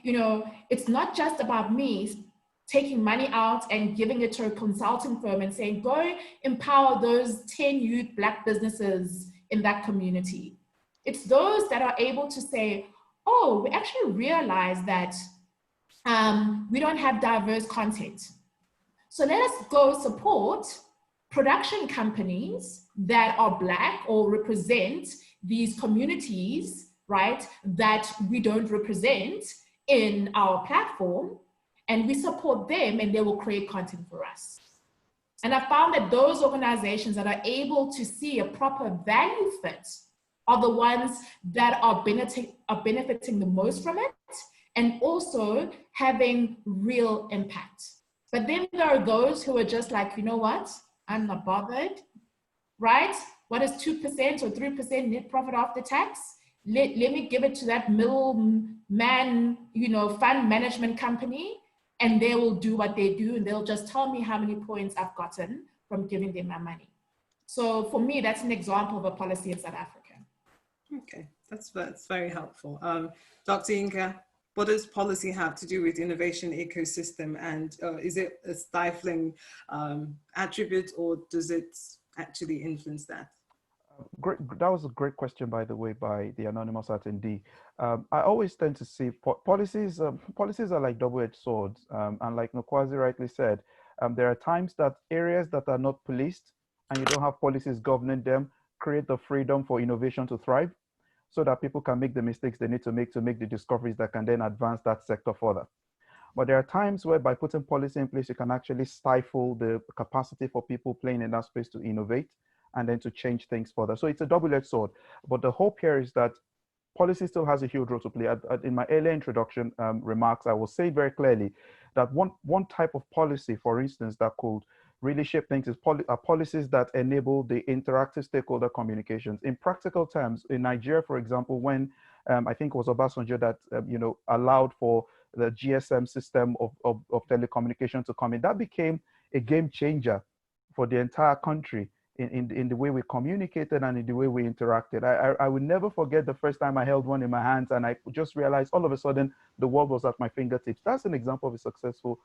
it's not just about me taking money out and giving it to a consulting firm and saying, go empower those 10 youth black businesses in that community. It's those that are able to say, oh, we actually realize that we don't have diverse content. So let us go support production companies that are black or represent these communities, right, that we don't represent in our platform, and we support them and they will create content for us. And I found that those organizations that are able to see a proper value fit are the ones that are benefiting the most from it and also having real impact. But then there are those who are just like, you know what, I'm not bothered, right? What is 2% or 3% net profit after tax? Let me give it to that middleman, fund management company, and they will do what they do, and they'll just tell me how many points I've gotten from giving them my money. So for me, that's an example of a policy in South Africa. Okay, That's very helpful. Dr. Inka, what does policy have to do with innovation ecosystem, and is it a stifling attribute, or does it actually influence that? Great. That was a great question, by the way, by the anonymous attendee. I always tend to see policies. Policies are like double-edged swords, and like Nkwazi rightly said, there are times that areas that are not policed and you don't have policies governing them create the freedom for innovation to thrive, so that people can make the mistakes they need to make the discoveries that can then advance that sector further. But there are times where by putting policy in place, you can actually stifle the capacity for people playing in that space to innovate and then to change things further. So it's a double-edged sword. But the hope here is that policy still has a huge role to play. In my earlier introduction remarks, I will say very clearly that one type of policy, for instance, that could really shape things is policies that enable the interactive stakeholder communications. In practical terms, in Nigeria, for example, when I think it was Obasanjo that allowed for the GSM system of telecommunication to come in, that became a game changer for the entire country in the way we communicated and in the way we interacted. I will never forget the first time I held one in my hands and I just realized all of a sudden the world was at my fingertips. That's an example of a successful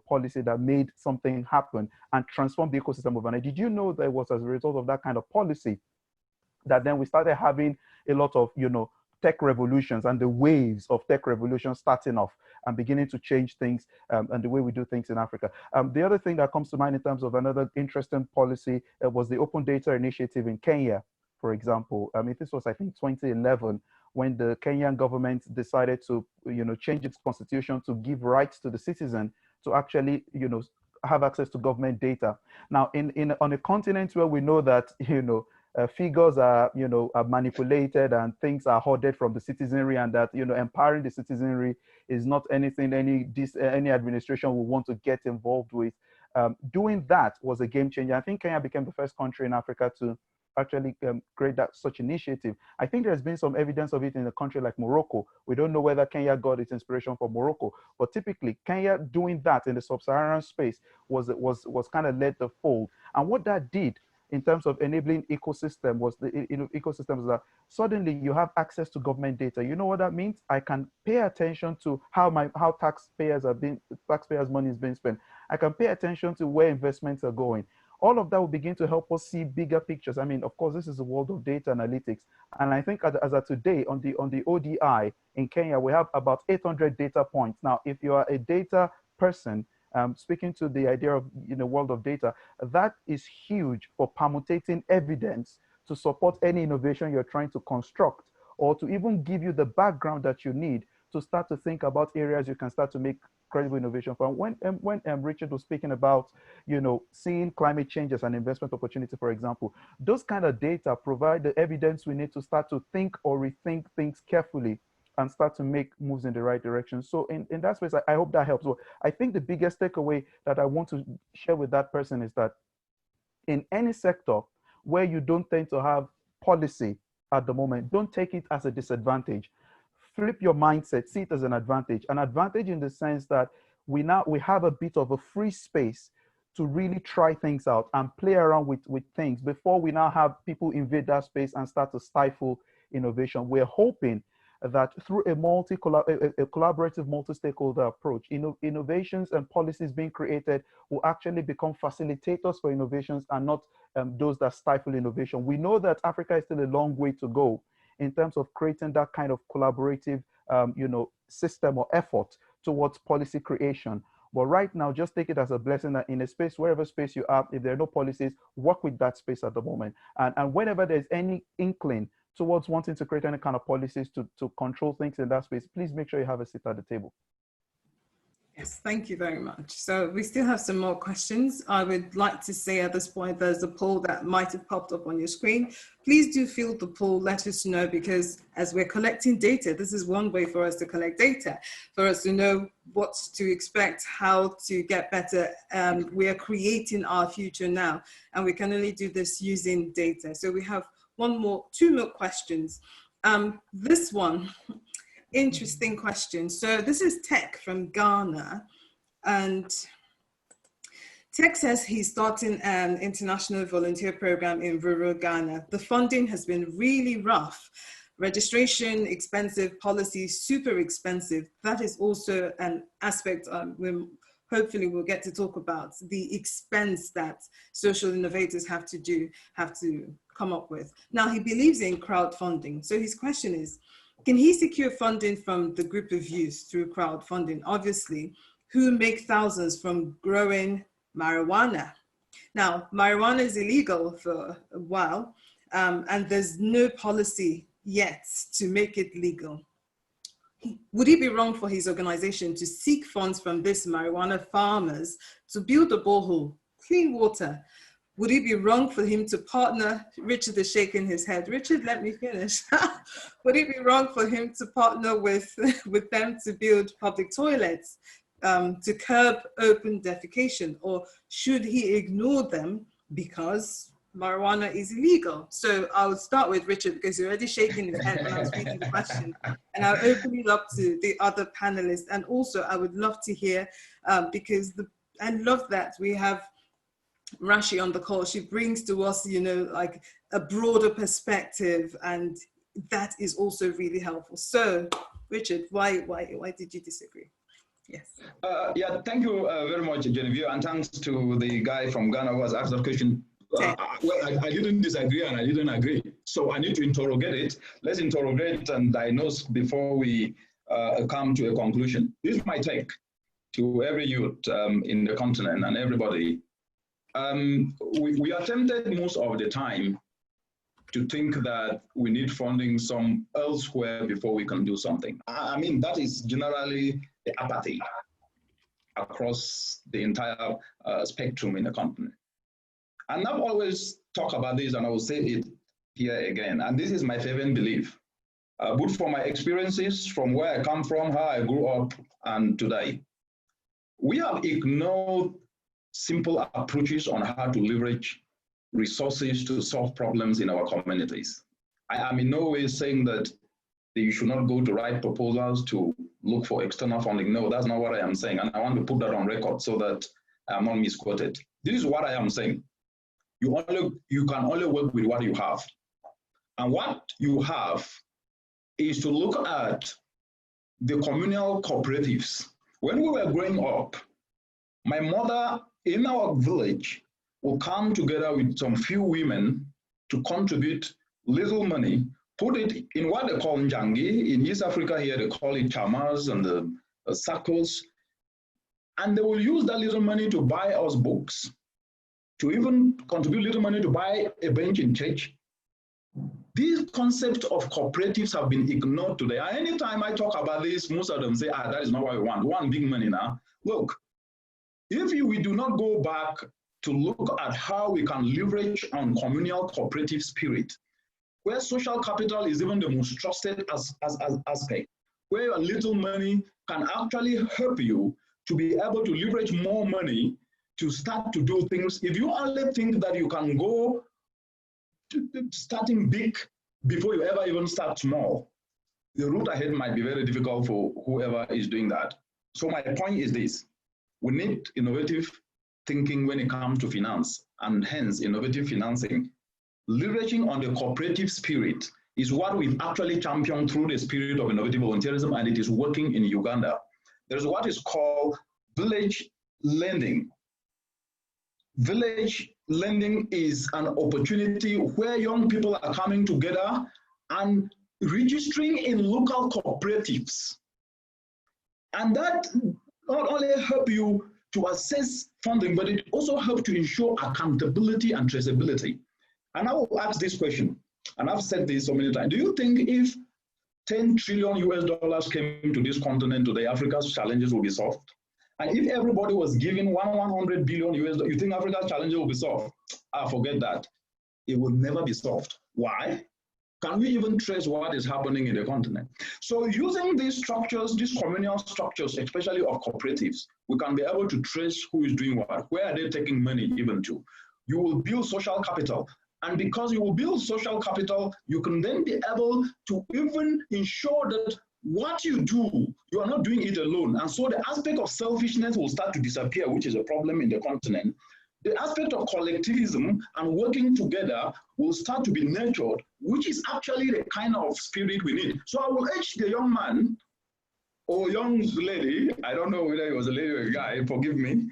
policy that made something happen and transformed the ecosystem overnight. Did you know that it was as a result of that kind of policy that then we started having a lot of tech revolutions and the waves of tech revolution starting off and beginning to change things and the way we do things in Africa. The other thing that comes to mind in terms of another interesting policy was the Open Data Initiative in Kenya, for example. I mean, this was, I think, 2011, when the Kenyan government decided to, change its constitution to give rights to the citizen to actually, have access to government data. Now, on a continent where we know that, figures are manipulated and things are hoarded from the citizenry, and that empowering the citizenry is not anything any administration will want to get involved with. Doing that was a game changer. I think Kenya became the first country in Africa to actually create such initiative. I think there's been some evidence of it in a country like Morocco. We don't know whether Kenya got its inspiration from Morocco, but typically Kenya doing that in the sub-Saharan space was kind of led the fold. And what that did in terms of enabling ecosystem was ecosystems that suddenly you have access to government data. You know what that means? I can pay attention to how taxpayers money is being spent. I can pay attention to where investments are going. All of that will begin to help us see bigger pictures. I mean, of course, this is a world of data analytics. And I think as of today on the ODI in Kenya, we have about 800 data points. Now, if you are a data person, speaking to the idea of world of data, that is huge for permutating evidence to support any innovation you're trying to construct, or to even give you the background that you need to start to think about areas you can start to make credible innovation from. When Richard was speaking about seeing climate change as an investment opportunity, for example, those kind of data provide the evidence we need to start to think or rethink things carefully and start to make moves in the right direction. So in that space, I hope that helps. So I think the biggest takeaway that I want to share with that person is that in any sector where you don't tend to have policy at the moment, don't take it as a disadvantage. Flip your mindset, see it as an advantage in the sense that we have a bit of a free space to really try things out and play around with things before we now have people invade that space and start to stifle innovation. We're hoping that through a collaborative, multi-stakeholder approach, innovations and policies being created will actually become facilitators for innovations and not those that stifle innovation. We know that Africa is still a long way to go in terms of creating that kind of collaborative, system or effort towards policy creation. But right now, just take it as a blessing that in a space, wherever space you are, if there are no policies, work with that space at the moment. And whenever there's any inkling towards wanting to create any kind of policies to control things in that space, please make sure you have a seat at the table. Yes, thank you very much. So we still have some more questions. I would like to say at this point, there's a poll that might have popped up on your screen. Please do fill the poll, let us know, because as we're collecting data, this is one way for us to collect data, for us to know what to expect, how to get better. We are creating our future now, and we can only do this using data. So we have two more questions. This one, interesting question. So this is Tech from Ghana, and Tech says he's starting an international volunteer program in rural Ghana. The funding has been really rough. Registration, expensive. Policy, super expensive. That is also an aspect hopefully we'll get to talk about, the expense that social innovators have to come up with. Now, he believes in crowdfunding. So his question is, can he secure funding from the group of youth through crowdfunding, obviously, who make thousands from growing marijuana? Now, marijuana is illegal for a while, and there's no policy yet to make it legal. Would it be wrong for his organization to seek funds from these marijuana farmers to build a borehole, clean water? Would it be wrong for him to partner? Richard is shaking his head. Richard, let me finish. Would it be wrong for him to partner with them to build public toilets, to curb open defecation? Or should he ignore them because marijuana is illegal? So I'll start with Richard because you're already shaking his head when I was reading the question. And I'll open it up to the other panelists. And also I would love to hear, because I love that we have Rashi on the call. She brings to us, like a broader perspective, and that is also really helpful. So Richard, why did you disagree? Yes. Yeah, thank you very much, Genevieve, and thanks to the guy from Ghana who has asked that question. Well, I didn't disagree and I didn't agree. So I need to interrogate it. Let's interrogate and diagnose before we come to a conclusion. This is my take to every youth in the continent and everybody. We are tempted most of the time to think that we need funding some elsewhere before we can do something. I mean, that is generally the apathy across the entire spectrum in the continent. And I've always talked about this, and I will say it here again, and this is my fervent belief. Both from my experiences, from where I come from, how I grew up, and today. We have ignored simple approaches on how to leverage resources to solve problems in our communities. I am in no way saying that you should not go to write proposals to look for external funding. No, that's not what I am saying. And I want to put that on record so that I am not misquoted. This is what I am saying. You can only work with what you have. And what you have is to look at the communal cooperatives. When we were growing up, my mother in our village will come together with some few women to contribute little money, put it in what they call njangi. In East Africa here, they call it chamas and the circles. And they will use that little money to buy us books, to even contribute little money to buy a bench in church. These concepts of cooperatives have been ignored today. And anytime I talk about this, most of them say, that is not what we want. We want big money now. Look, if we do not go back to look at how we can leverage on communal cooperative spirit, where social capital is even the most trusted aspect, where your little money can actually help you to be able to leverage more money to start to do things. If you only think that you can go to starting big before you ever even start small, the route ahead might be very difficult for whoever is doing that. So my point is this: we need innovative thinking when it comes to finance, and hence innovative financing. Leveraging on the cooperative spirit is what we've actually championed through the spirit of innovative volunteerism, and it is working in Uganda. There's what is called village lending. Village lending is an opportunity where young people are coming together and registering in local cooperatives. And that not only help you to assess funding, but it also helps to ensure accountability and traceability. And I will ask this question, and I've said this so many times. Do you think if 10 trillion US dollars came to this continent today, Africa's challenges will be solved? And if everybody was giving 100 billion US dollars, you think Africa's challenges will be solved? Forget that. It will never be solved. Why? Can we even trace what is happening in the continent? So using these structures, these communal structures, especially of cooperatives, we can be able to trace who is doing what, where are they taking money even to. You will build social capital. And because you will build social capital, you can then be able to even ensure that what you do, you are not doing it alone. And so the aspect of selfishness will start to disappear, which is a problem in the continent. the aspect of collectivism and working together will start to be nurtured, which is actually the kind of spirit we need. So I will urge the young man or young lady, I don't know whether it was a lady or a guy, forgive me,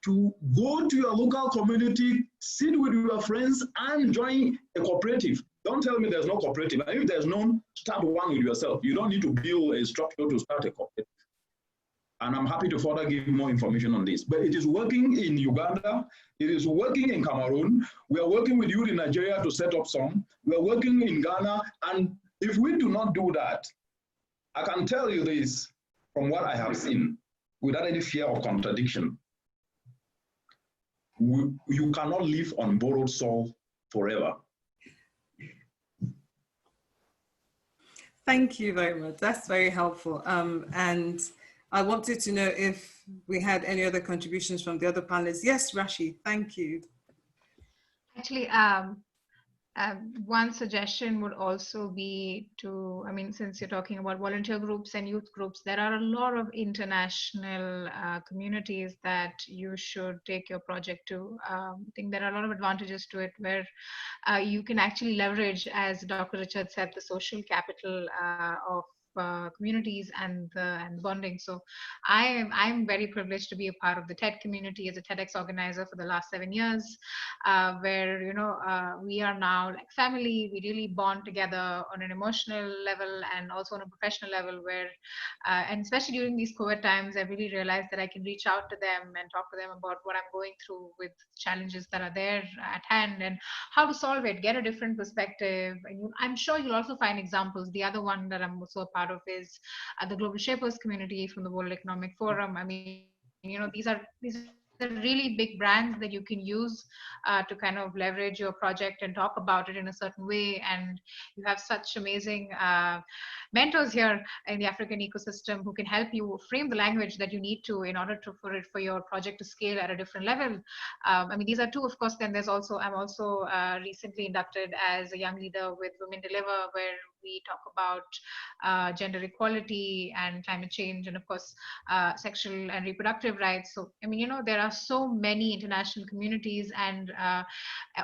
to go to your local community, sit with your friends and join a cooperative. Don't tell me there's no cooperative. And if there's none, start one with yourself. You don't need to build a structure to start a cooperative. And I'm happy to further give more information on this. But it is working in Uganda. It is working in Cameroon. We are working with youth in Nigeria to set up some. We are working in Ghana. And if we do not do that, I can tell you this from what I have seen, without any fear of contradiction. You cannot live on borrowed soil forever. Thank you very much. That's very helpful. And I wanted to know if we had any other contributions from the other panelists. Yes, Rashi, thank you. Actually, one suggestion would also be to, I mean, since you're talking about volunteer groups and youth groups, there are a lot of international communities that you should take your project to. I think there are a lot of advantages to it where you can actually leverage, as Dr. Richard said, the social capital of communities and the bonding. So I'm very privileged to be a part of the TED community as a TEDx organizer for the last 7 years, where we are now like family. We really bond together on an emotional level and also on a professional level, where and especially during these COVID times, I really realized that I can reach out to them and talk to them about what I'm going through with challenges that are there at hand and how to solve it, get a different perspective. And I'm sure you'll also find examples. The other one that I'm also a part of is the Global Shapers community from the World Economic Forum. I mean, these are really big brands that you can use to kind of leverage your project and talk about it in a certain way. And you have such amazing mentors here in the African ecosystem who can help you frame the language that you need to in order for your project to scale at a different level. I mean, these are two, of course. Then there's also, I'm also recently inducted as a young leader with Women Deliver, where we talk about gender equality and climate change, and of course, sexual and reproductive rights. So, I mean, there are so many international communities, and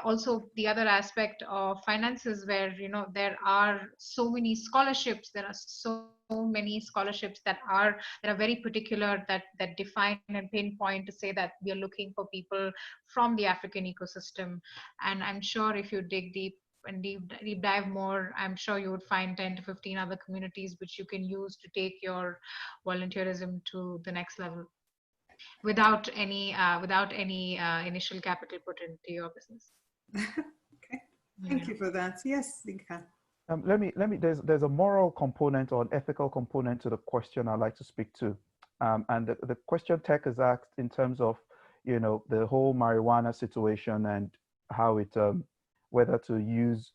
also the other aspect of finances, where, there are so many scholarships. There are so many scholarships that are very particular, that define and pinpoint to say that we are looking for people from the African ecosystem. And I'm sure if you dig deep and deep dive more, I'm sure you would find 10 to 15 other communities which you can use to take your volunteerism to the next level without any initial capital put into your business. Okay, thank you for that. Yes, Linka. Let me. There's a moral component or an ethical component to the question I'd like to speak to, and the question Tech has asked in terms of, the whole marijuana situation and how it, whether to use.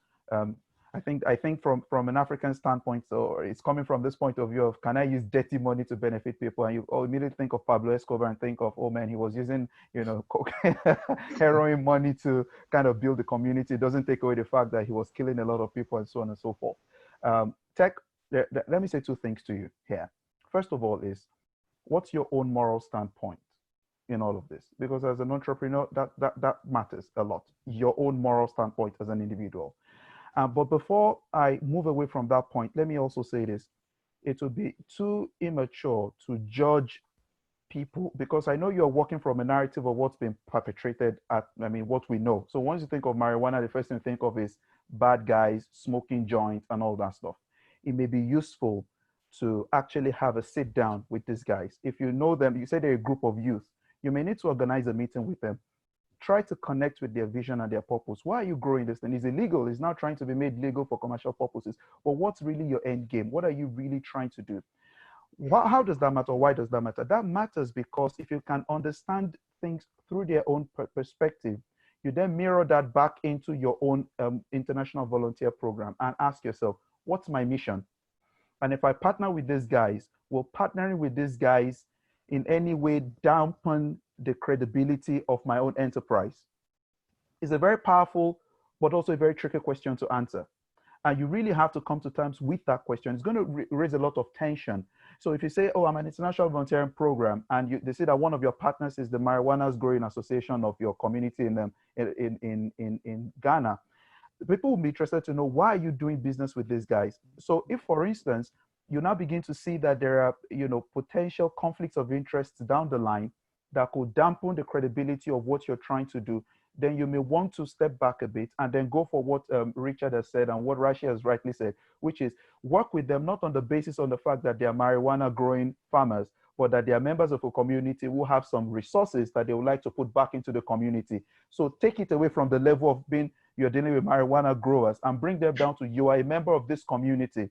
I think from an African standpoint, so it's coming from this point of view of, can I use dirty money to benefit people? And you immediately think of Pablo Escobar and think of, oh man, he was using, heroin money to kind of build the community. It doesn't take away the fact that he was killing a lot of people and so on and so forth. Tech, let me say two things to you here. First of all is, what's your own moral standpoint in all of this? Because as an entrepreneur, that matters a lot. Your own moral standpoint as an individual. But before I move away from that point, let me also say this. It would be too immature to judge people, because I know you're working from a narrative of what's been perpetrated what we know. So once you think of marijuana, the first thing you think of is bad guys, smoking joints and all that stuff. It may be useful to actually have a sit down with these guys. If you know them, you say they're a group of youth, you may need to organize a meeting with them. Try to connect with their vision and their purpose. Why are you growing this thing? It's illegal. It's now trying to be made legal for commercial purposes. But what's really your end game? What are you really trying to do? How does that matter? Why does that matter? That matters because if you can understand things through their own perspective, you then mirror that back into your own international volunteer program and ask yourself, what's my mission? And if I partner with these guys, will partnering with these guys in any way dampen the credibility of my own enterprise? It's a very powerful, but also a very tricky question to answer. And you really have to come to terms with that question. It's going to raise a lot of tension, So if you say, oh, I'm an international volunteering program, and they say that one of your partners is the Marijuana's Growing Association of your community in Ghana, people will be interested to know, why are you doing business with these guys? So if, for instance, you now begin to see that there are, potential conflicts of interest down the line that could dampen the credibility of what you're trying to do, then you may want to step back a bit and then go for what Richard has said and what Rashi has rightly said, which is work with them not on the basis on the fact that they are marijuana growing farmers, but that they are members of a community who have some resources that they would like to put back into the community. So take it away from the level of being, you're dealing with marijuana growers, and bring them down to, you are a member of this community.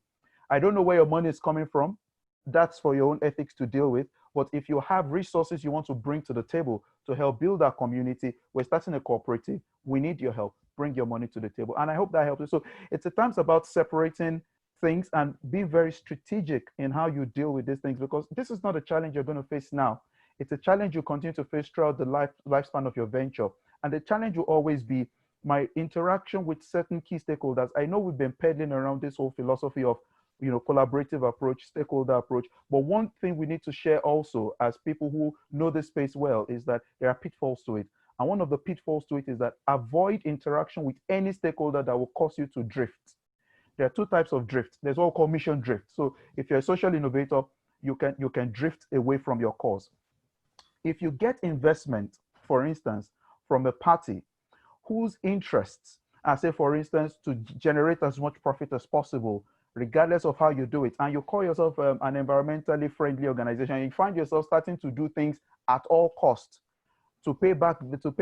I don't know where your money is coming from. That's for your own ethics to deal with. But if you have resources you want to bring to the table to help build our community, we're starting a cooperative. We need your help. Bring your money to the table. And I hope that helps you. So it's at times about separating things and being very strategic in how you deal with these things, because this is not a challenge you're going to face now. It's a challenge you continue to face throughout the lifespan of your venture. And the challenge will always be my interaction with certain key stakeholders. I know we've been peddling around this whole philosophy of collaborative approach, stakeholder approach. But one thing we need to share also as people who know this space well is that there are pitfalls to it. And one of the pitfalls to it is that avoid interaction with any stakeholder that will cause you to drift. There are two types of drift. There's what we call mission drift. So if you're a social innovator, you can drift away from your cause. If you get investment, for instance, from a party whose interests are, say, for instance, to generate as much profit as possible, regardless of how you do it, and you call yourself an environmentally friendly organization, and you find yourself starting to do things at all costs to pay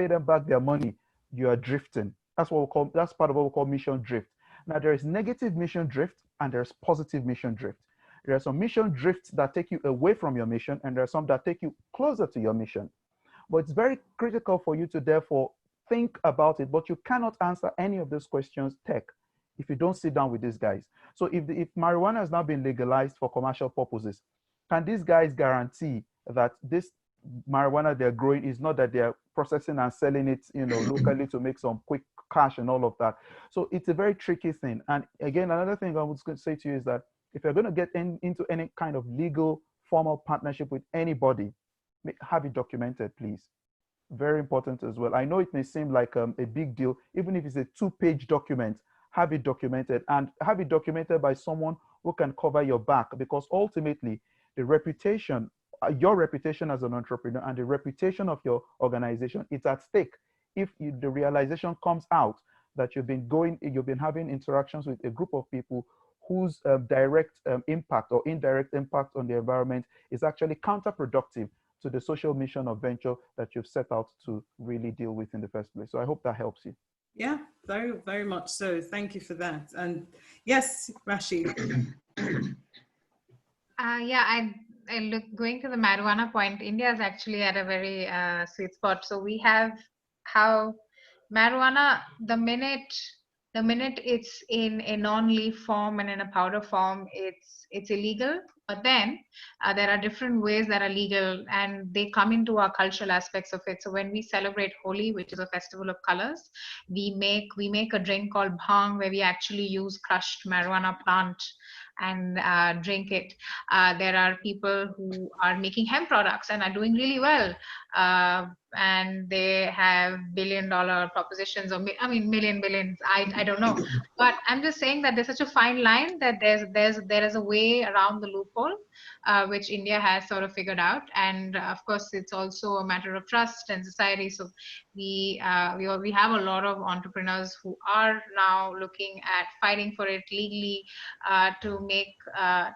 them back their money, you are drifting. That's part of what we call mission drift. Now, there is negative mission drift and there's positive mission drift. There are some mission drifts that take you away from your mission, and there are some that take you closer to your mission. But it's very critical for you to therefore think about it, but you cannot answer any of those questions if you don't sit down with these guys. So if marijuana has now been legalized for commercial purposes, can these guys guarantee that this marijuana they're growing is not that they're processing and selling it, locally to make some quick cash and all of that? So it's a very tricky thing. And again, another thing I was going to say to you is that if you're going to get into any kind of legal formal partnership with anybody, have it documented, please. Very important as well. I know it may seem like a big deal, even if it's a 2-page document. Have it documented, and have it documented by someone who can cover your back, because ultimately the reputation, your reputation as an entrepreneur and the reputation of your organization is at stake. If the realization comes out that you've been having interactions with a group of people whose direct impact or indirect impact on the environment is actually counterproductive to the social mission of venture that you've set out to really deal with in the first place. So I hope that helps you. Yeah, very, very much so. Thank you for that. And yes, Rashi. I look, going to the marijuana point, India is actually at a very sweet spot. So we have how marijuana, the minute it's in a non-leaf form and in a powder form, it's illegal. But then there are different ways that are legal, and they come into our cultural aspects of it. So when we celebrate Holi, which is a festival of colors, we make a drink called bhang, where we actually use crushed marijuana plant and drink it. There are people who are making hemp products and are doing really well, and they have billion-dollar propositions, or billions. I don't know, but I'm just saying that there's such a fine line that there is a way around the loophole, which India has sort of figured out, and of course it's also a matter of trust and society. So we have a lot of entrepreneurs who are now looking at fighting for it legally, to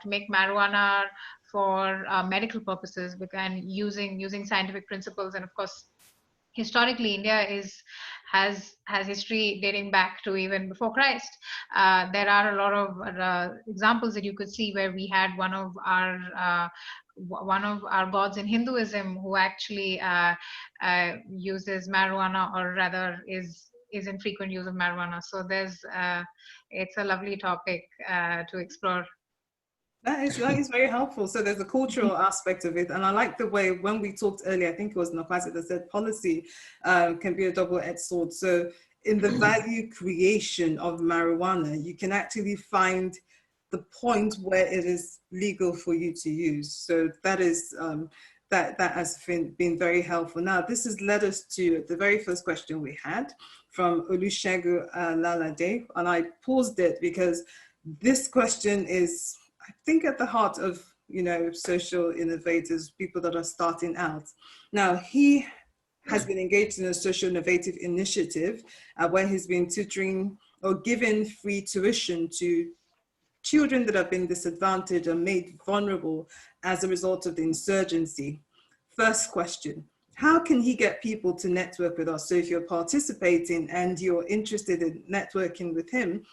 make marijuana for medical purposes, and using scientific principles. And of course, historically, India has history dating back to even before Christ. There are a lot of examples that you could see where we had one of our gods in Hinduism who actually uses marijuana, or rather is in frequent use of marijuana. So it's a lovely topic to explore. That is very helpful. So there's a cultural aspect of it. And I like the way when we talked earlier, I think it was Nakwasi that said policy can be a double-edged sword. So in the value creation of marijuana, you can actually find the point where it is legal for you to use. So that is that has been very helpful. Now, this has led us to the very first question we had from Olusegun Lalade, and I paused it because this question is, I think, at the heart of, you know, social innovators, people that are starting out. Now, he has been engaged in a social innovative initiative where he's been tutoring or giving free tuition to children that have been disadvantaged and made vulnerable as a result of the insurgency. First question, how can he get people to network with us? So if you're participating and you're interested in networking with him,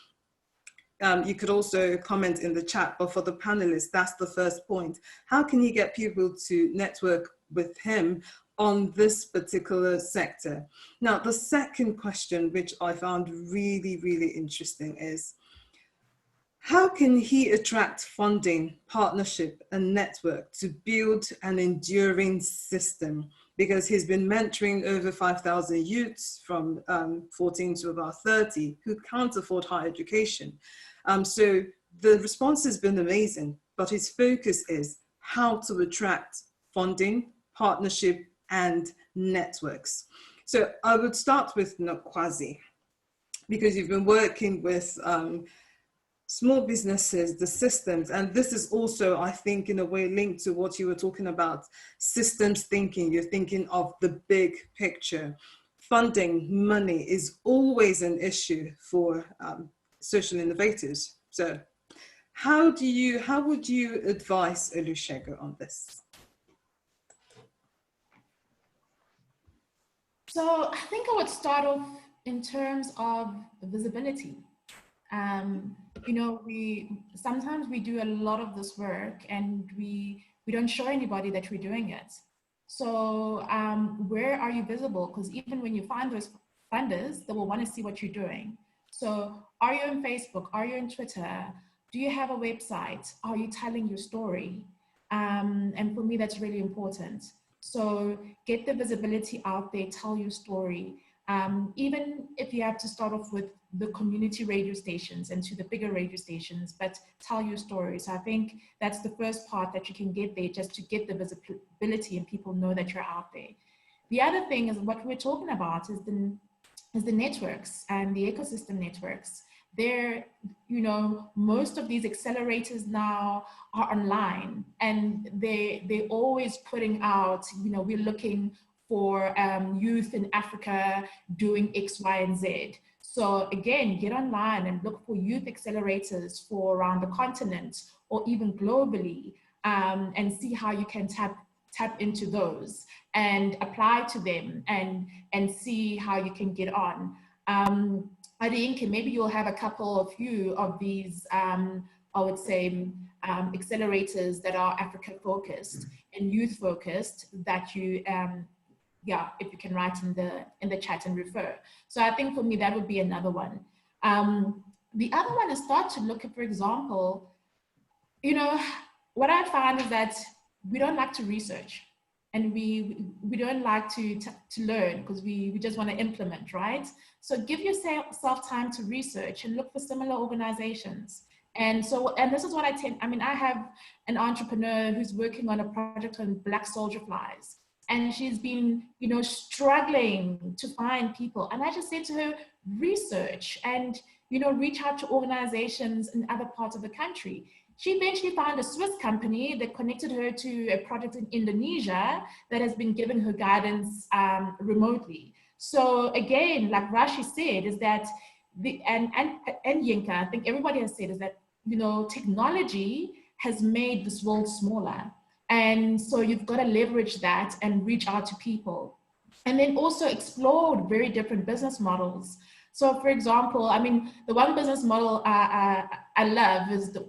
you could also comment in the chat, but for the panelists, that's the first point. How can you get people to network with him on this particular sector? Now, the second question, which I found really, really interesting, is how can he attract funding, partnership, and network to build an enduring system? Because he's been mentoring over 5,000 youths from 14 to about 30 who can't afford higher education. So the response has been amazing, but his focus is how to attract funding, partnership, and networks. So I would start with Nokwazi, because you've been working with small businesses, the systems, and this is also, I think, in a way linked to what you were talking about, systems thinking. You're thinking of the big picture. Funding, money is always an issue for social innovators. So how would you advise Olusegun on this? So I think I would start off in terms of visibility. You know, sometimes we do a lot of this work and we don't show anybody that we're doing it. So where are you visible? Because even when you find those funders, they will want to see what you're doing. So are you on Facebook? Are you on Twitter? Do you have a website? Are you telling your story? And for me, that's really important. So get the visibility out there, tell your story. Even if you have to start off with the community radio stations and to the bigger radio stations, but tell your story. So I think that's the first part that you can get there, just to get the visibility and people know that you're out there. The other thing is what we're talking about is the networks and the ecosystem networks. They're, you know, most of these accelerators now are online, and they're always putting out, you know, we're looking for youth in Africa doing X, Y, and Z. So again, get online and look for youth accelerators for around the continent or even globally, and see how you can tap into those and apply to them and see how you can get on. I think maybe you'll have a couple of these, I would say, accelerators that are Africa focused and youth focused that you, yeah, if you can write in the chat and refer. So I think for me, that would be another one. The other one is start to look at, for example, you know, what I found is that we don't like to research, and we don't like to learn, because we just want to implement, right? So give yourself time to research and look for similar organizations. And this is what I have an entrepreneur who's working on a project on black soldier flies. And she's been, you know, struggling to find people. And I just said to her, research and, you know, reach out to organizations in other parts of the country. She eventually found a Swiss company that connected her to a project in Indonesia that has been giving her guidance remotely. So again, like Rashi said, is that and Yinka, I think everybody has said, is that, you know, technology has made this world smaller. And so you've got to leverage that and reach out to people. And then also explore very different business models. So for example, I mean, the one business model I love is the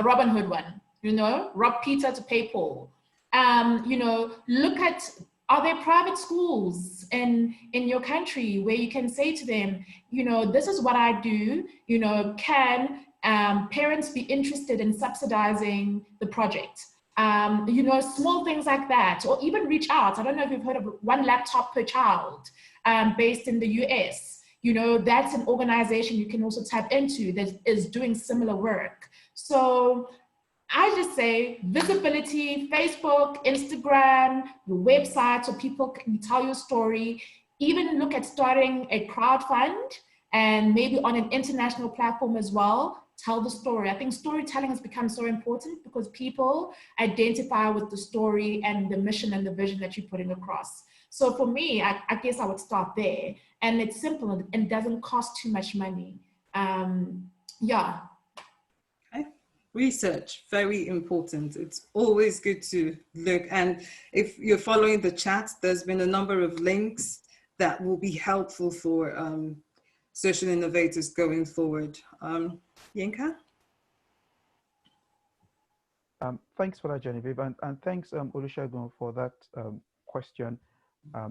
Robin Hood one, you know, rob Peter to pay Paul. You know, look at, are there private schools in your country where you can say to them, you know, this is what I do, you know, can parents be interested in subsidizing the project? You know, small things like that, or even reach out. I don't know if you've heard of one laptop per child based in the US. you know, that's an organization you can also tap into that is doing similar work. So I just say visibility, Facebook, Instagram, your website, so people can tell your story. Even look at starting a crowd fund and maybe on an international platform as well, tell the story. I think storytelling has become so important because people identify with the story and the mission and the vision that you're putting across. So for me, I guess I would start there. And it's simple and doesn't cost too much money. Yeah. Research, very important. It's always good to look. And if you're following the chat, there's been a number of links that will be helpful for social innovators going forward. Yinka? Thanks for that, Genevieve, and thanks, Olusegun, for that question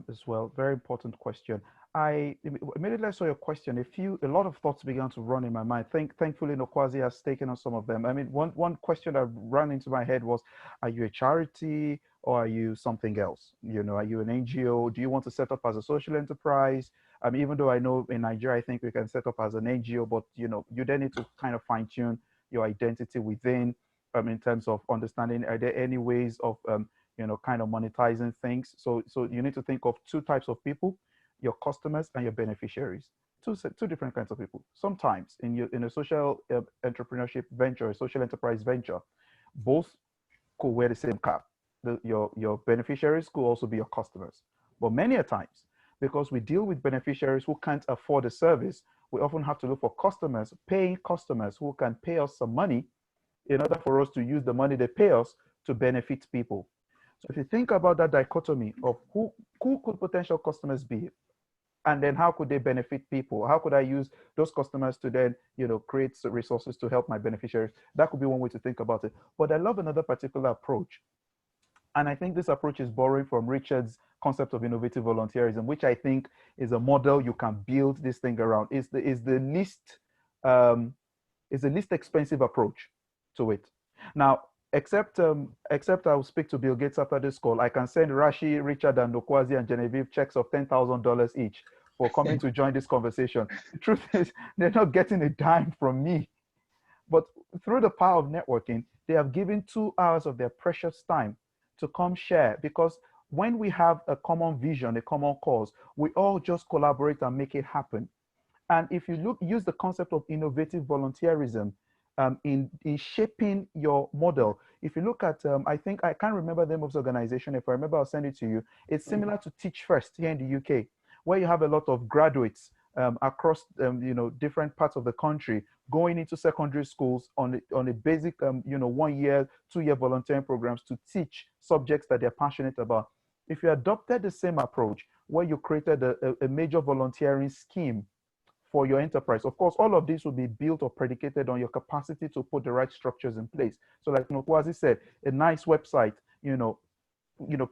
as well. Very important question. Immediately I saw your question, a lot of thoughts began to run in my mind. Thankfully, Nokwazi has taken on some of them. I mean, one question that ran into my head was, are you a charity or are you something else? You know, are you an NGO? Do you want to set up as a social enterprise? Even though I know in Nigeria, I think we can set up as an NGO, but you know, you then need to kind of fine tune your identity within, in terms of understanding, are there any ways of, you know, kind of monetizing things? So you need to think of two types of people: your customers and your beneficiaries. Two different kinds of people. Sometimes in a social entrepreneurship venture, a social enterprise venture, both could wear the same cap. Your beneficiaries could also be your customers. But many a times, because we deal with beneficiaries who can't afford the service, we often have to look for customers, paying customers who can pay us some money in order for us to use the money they pay us to benefit people. So if you think about that dichotomy of who could potential customers be, and then how could they benefit people? How could I use those customers to then, you know, create resources to help my beneficiaries? That could be one way to think about it. But I love another particular approach. And I think this approach is borrowing from Richard's concept of innovative volunteerism, which I think is a model you can build this thing around. Is the least expensive approach to it. Now, except I'll speak to Bill Gates after this call, I can send Rashi, Richard, and Nokwazi and Genevieve checks of $10,000 each for coming to join this conversation. The truth is, they're not getting a dime from me. But through the power of networking, they have given 2 hours of their precious time to come share, because when we have a common vision, a common cause, we all just collaborate and make it happen. And if you use the concept of innovative volunteerism in shaping your model, if you look at, I think, I can't remember the name of the organization. If I remember, I'll send it to you. It's similar to Teach First here in the UK, where you have a lot of graduates across you know, different parts of the country going into secondary schools on a basic you know, 1 year, 2 year volunteering programs to teach subjects that they're passionate about. If you adopted the same approach where you created a major volunteering scheme for your enterprise, of course, all of this will be built or predicated on your capacity to put the right structures in place. So like Nokwazi said, a nice website, you know,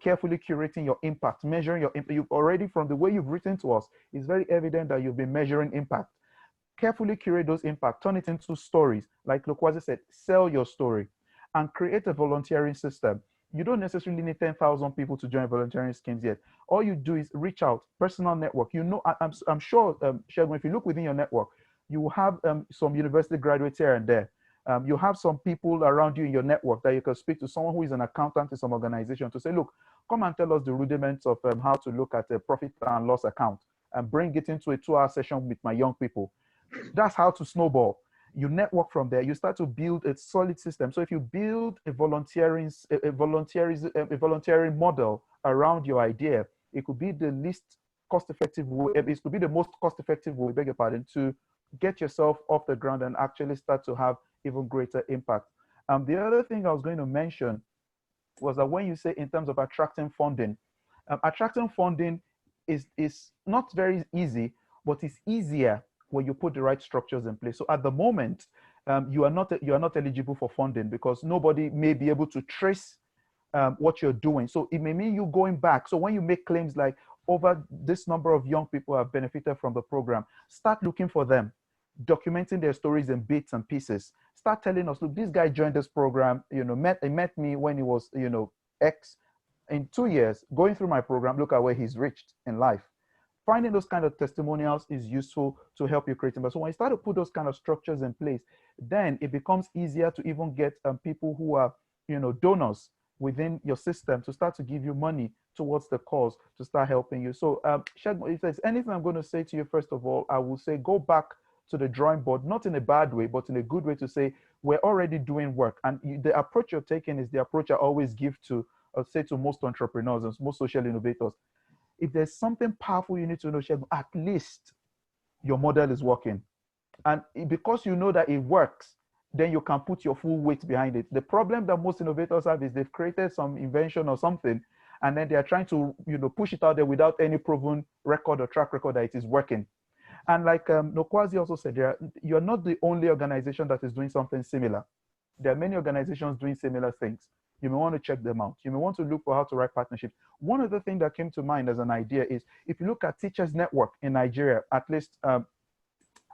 carefully curating your impact, measuring your impact. You've already, from the way you've written to us, it's very evident that you've been measuring impact. Carefully curate those impact, turn it into stories. Like Lokwazi said, sell your story and create a volunteering system. You don't necessarily need 10,000 people to join volunteering schemes yet. All you do is reach out, personal network. You know, I'm sure, Shegun, if you look within your network, you will have some university graduates here and there. You have some people around you in your network that you can speak to, someone who is an accountant in some organization, to say, look, come and tell us the rudiments of how to look at a profit and loss account and bring it into a 2-hour session with my young people. That's how to snowball. You network from there. You start to build a solid system. So if you build a volunteering model around your idea, it could be the least cost-effective way. It could be the most cost-effective way, beg your pardon, to get yourself off the ground and actually start to have even greater impact. The other thing I was going to mention was that when you say in terms of attracting funding is not very easy, but it's easier when you put the right structures in place. So at the moment, you are not eligible for funding because nobody may be able to trace what you're doing. So it may mean you going back. So when you make claims like over this number of young people have benefited from the program, start looking for them, documenting their stories in bits and pieces. Start telling us, look, this guy joined this program, you know, met me when he was, you know, X. In 2 years, going through my program, look at where he's reached in life. finding those kind of testimonials is useful to help you create impact. So when you start to put those kind of structures in place, then it becomes easier to even get people who are, donors within your system to start to give you money towards the cause, to start helping you. So Segun, if there's anything I'm going to say to you, first of all, I will say go back to the drawing board, not in a bad way, but in a good way, to say we're already doing work. And the approach you're taking is the approach I always give to, say, to most entrepreneurs and most social innovators. If there's something powerful you need to know, Segun, at least your model is working. And because you know that it works, then you can put your full weight behind it. The problem that most innovators have is they've created some invention or something, and then they are trying to, push it out there without any proven record or track record that it is working. And like Nokwazi also said, you're not the only organization that is doing something similar. There are many organizations doing similar things. You may want to check them out. You may want to look for how to write partnerships. One of the things that came to mind as an idea is, if you look at Teachers Network in Nigeria, at least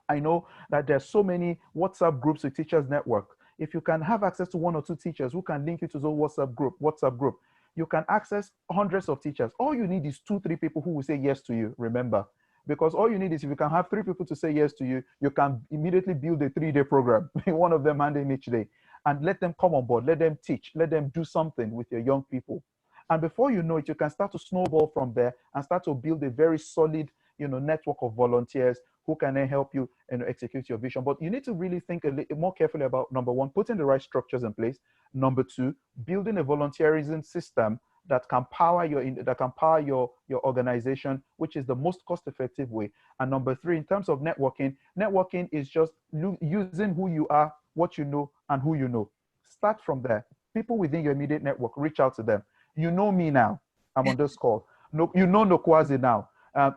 I know that there's so many WhatsApp groups with Teachers Network. If you can have access to 1 or 2 teachers who can link you to those WhatsApp group, you can access hundreds of teachers. All you need is 2-3 people who will say yes to you, remember. Because all you need is, if you can have 3 people to say yes to you, you can immediately build a 3-day program, one of them handling each day, and let them come on board, let them teach, let them do something with your young people. And before you know it, you can start to snowball from there and start to build a very solid, network of volunteers who can then help you execute your vision. But you need to really think a little more carefully about, number one, putting the right structures in place. Number 2, building a volunteerism system that can power your organization, which is the most cost-effective way. And number 3, in terms of networking is just using who you are, what you know, and who you know. Start from there. People within your immediate network, reach out to them. You know me now. I'm on this call. No, you know Nokwazi now.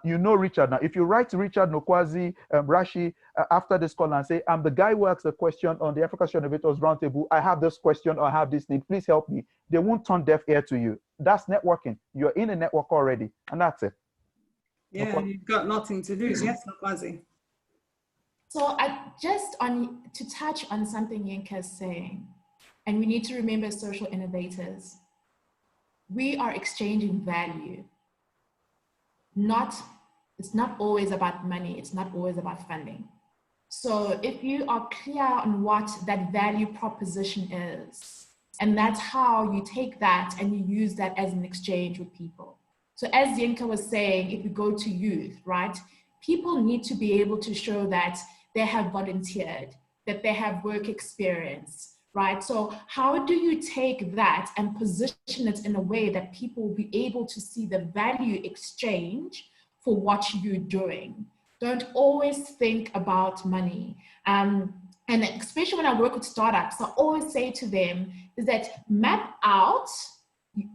You know Richard now. If you write to Richard, Nokwazi, Rashi after this call and say, I'm the guy who asked a question on the Africa Social Innovators Roundtable. I have this question, or I have this need. Please help me. They won't turn deaf ear to you. That's networking. You're in a network already, and that's it. Yeah, Nokwazi. you've got nothing to lose. Yes, Nokwazi. So to touch on something Yinka is saying, and we need to remember, social innovators, we are exchanging value. It's not always about money. It's not always about funding. So if you are clear on what that value proposition is, and that's how you take that and you use that as an exchange with people. So as Yinka was saying, if we go to youth, right? People need to be able to show that they have volunteered, that they have work experience, right? So how do you take that and position it in a way that people will be able to see the value exchange for what you're doing? Don't always think about money. And especially when I work with startups, I always say to them is that map out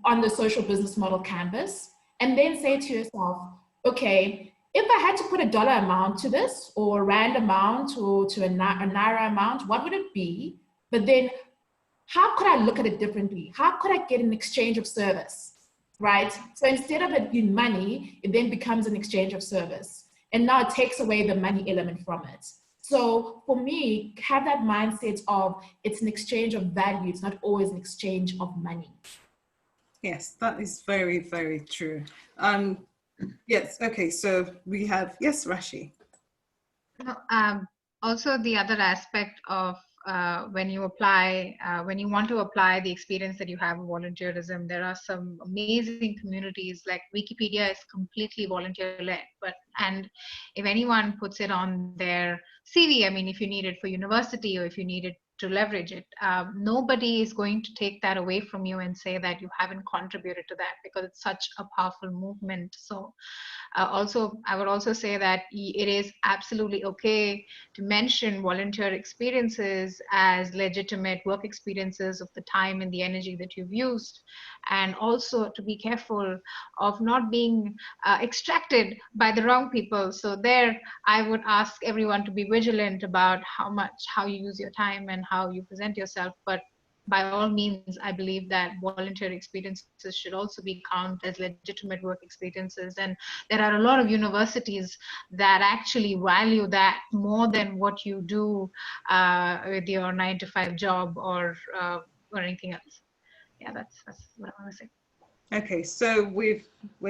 on the social business model canvas and then say to yourself, okay, if I had to put a dollar amount to this, or a rand amount, or to a naira amount, what would it be? But then how could I look at it differently? How could I get an exchange of service, right? So instead of it being money, it then becomes an exchange of service. And now it takes away the money element from it. So for me, have that mindset of it's an exchange of value. It's not always an exchange of money. Yes, that is very, very true. Yes, okay, so we have, yes, Rashi. Also, the other aspect of when you want to apply the experience that you have of volunteerism, there are some amazing communities. Like Wikipedia is completely volunteer-led, and if anyone puts it on their CV, I mean, if you need it for university or if you need it to leverage it, nobody is going to take that away from you and say that you haven't contributed to that, because it's such a powerful movement. So also, I would also say that it is absolutely okay to mention volunteer experiences as legitimate work experiences of the time and the energy that you've used, and also to be careful of not being extracted by the wrong people. So there, I would ask everyone to be vigilant about how you use your time and how you present yourself. But by all means, I believe that volunteer experiences should also be counted as legitimate work experiences. And there are a lot of universities that actually value that more than what you do with your 9-to-5 job or anything else. Yeah, that's what I want to say. Okay, so we're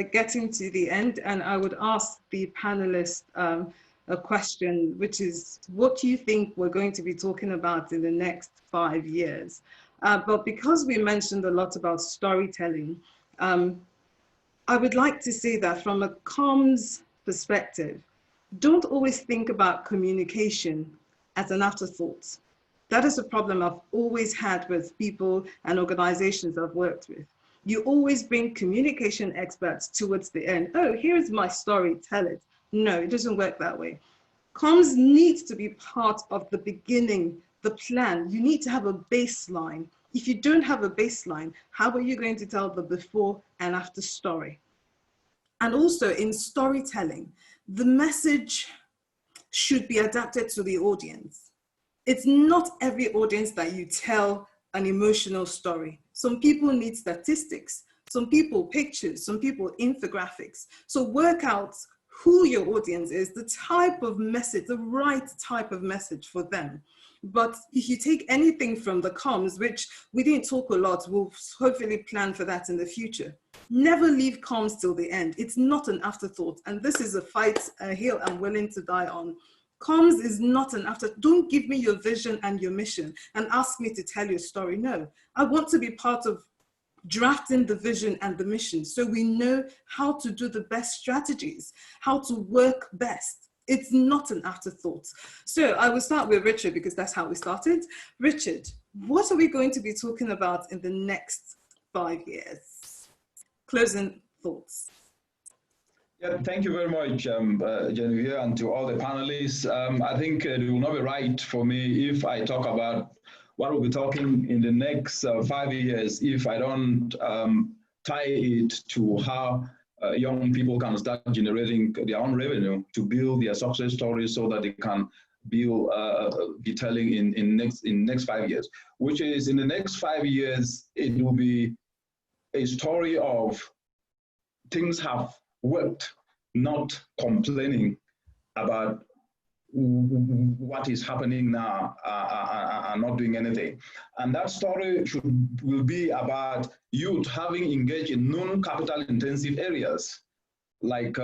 getting to the end, and I would ask the panelists a question, which is, what do you think we're going to be talking about in the next 5 years? But because we mentioned a lot about storytelling, I would like to say that from a comms perspective, don't always think about communication as an afterthought. That is a problem I've always had with people and organizations I've worked with. You always bring communication experts towards the end. Oh, here's my story, tell it. No, it doesn't work that way. Comms needs to be part of the beginning, the plan. You need to have a baseline. If you don't have a baseline, how are you going to tell the before and after story? And also in storytelling, the message should be adapted to the audience. It's not every audience that you tell an emotional story. Some people need statistics, some people pictures, some people infographics. So work out who your audience is, the type of message, the right type of message for them. But if you take anything from the comms, which we didn't talk a lot, we'll hopefully plan for that in the future. Never leave comms till the end. It's not an afterthought. And this is a fight, a hill I'm willing to die on. Comms is not an after. Don't give me your vision and your mission and ask me to tell your story. No, I want to be part of drafting the vision and the mission so we know how to do the best strategies, how to work best. It's not an afterthought. So I will start with Richard because that's how we started. Richard, what are we going to be talking about in the next 5 years? Closing thoughts. Yeah, thank you very much, Genevieve, and to all the panelists. I think it will not be right for me if I talk about what we'll be talking in the next 5 years if I don't tie it to how young people can start generating their own revenue to build their success stories so that they can build be telling in next 5 years, which is in the next 5 years, it will be a story of things have worked, not complaining about what is happening now and not doing anything. And that story will be about youth having engaged in non-capital intensive areas, like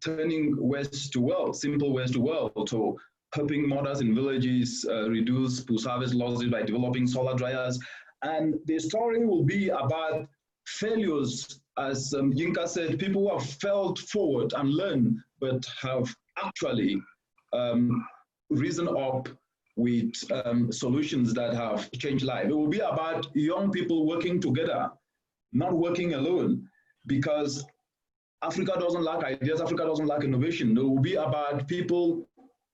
turning waste to wealth, simple waste to wealth, to helping mothers in villages reduce pool service losses by developing solar dryers. And the story will be about failures, as Yinka said, people who have failed forward and learned, but have actually risen up with solutions that have changed life. It will be about young people working together, not working alone, because Africa doesn't lack ideas, Africa doesn't lack innovation. It will be about people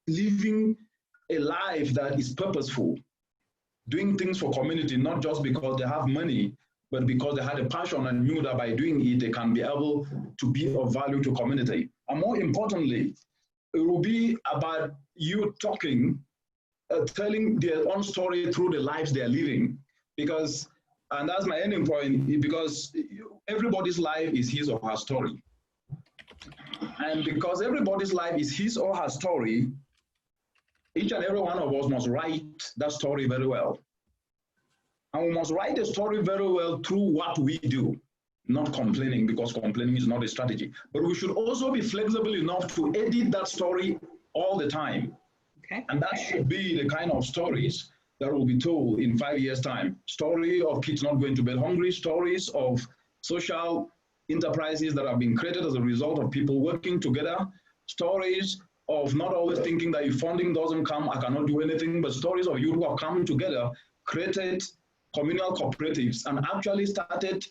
living a life that is purposeful, doing things for community, not just because they have money, but because they had a passion and knew that by doing it, they can be able to be of value to community. And more importantly, it will be about you talking, telling their own story through the lives they're living. Because, and that's my ending point, because everybody's life is his or her story. And because everybody's life is his or her story, each and every one of us must write that story very well. And we must write the story very well through what we do, not complaining, because complaining is not a strategy. But we should also be flexible enough to edit that story all the time. Okay. And that should be the kind of stories that will be told in 5 years' time. Story of kids not going to bed hungry, stories of social enterprises that have been created as a result of people working together, stories of not always thinking that if funding doesn't come, I cannot do anything, but stories of youth who have come together, created communal cooperatives, and actually started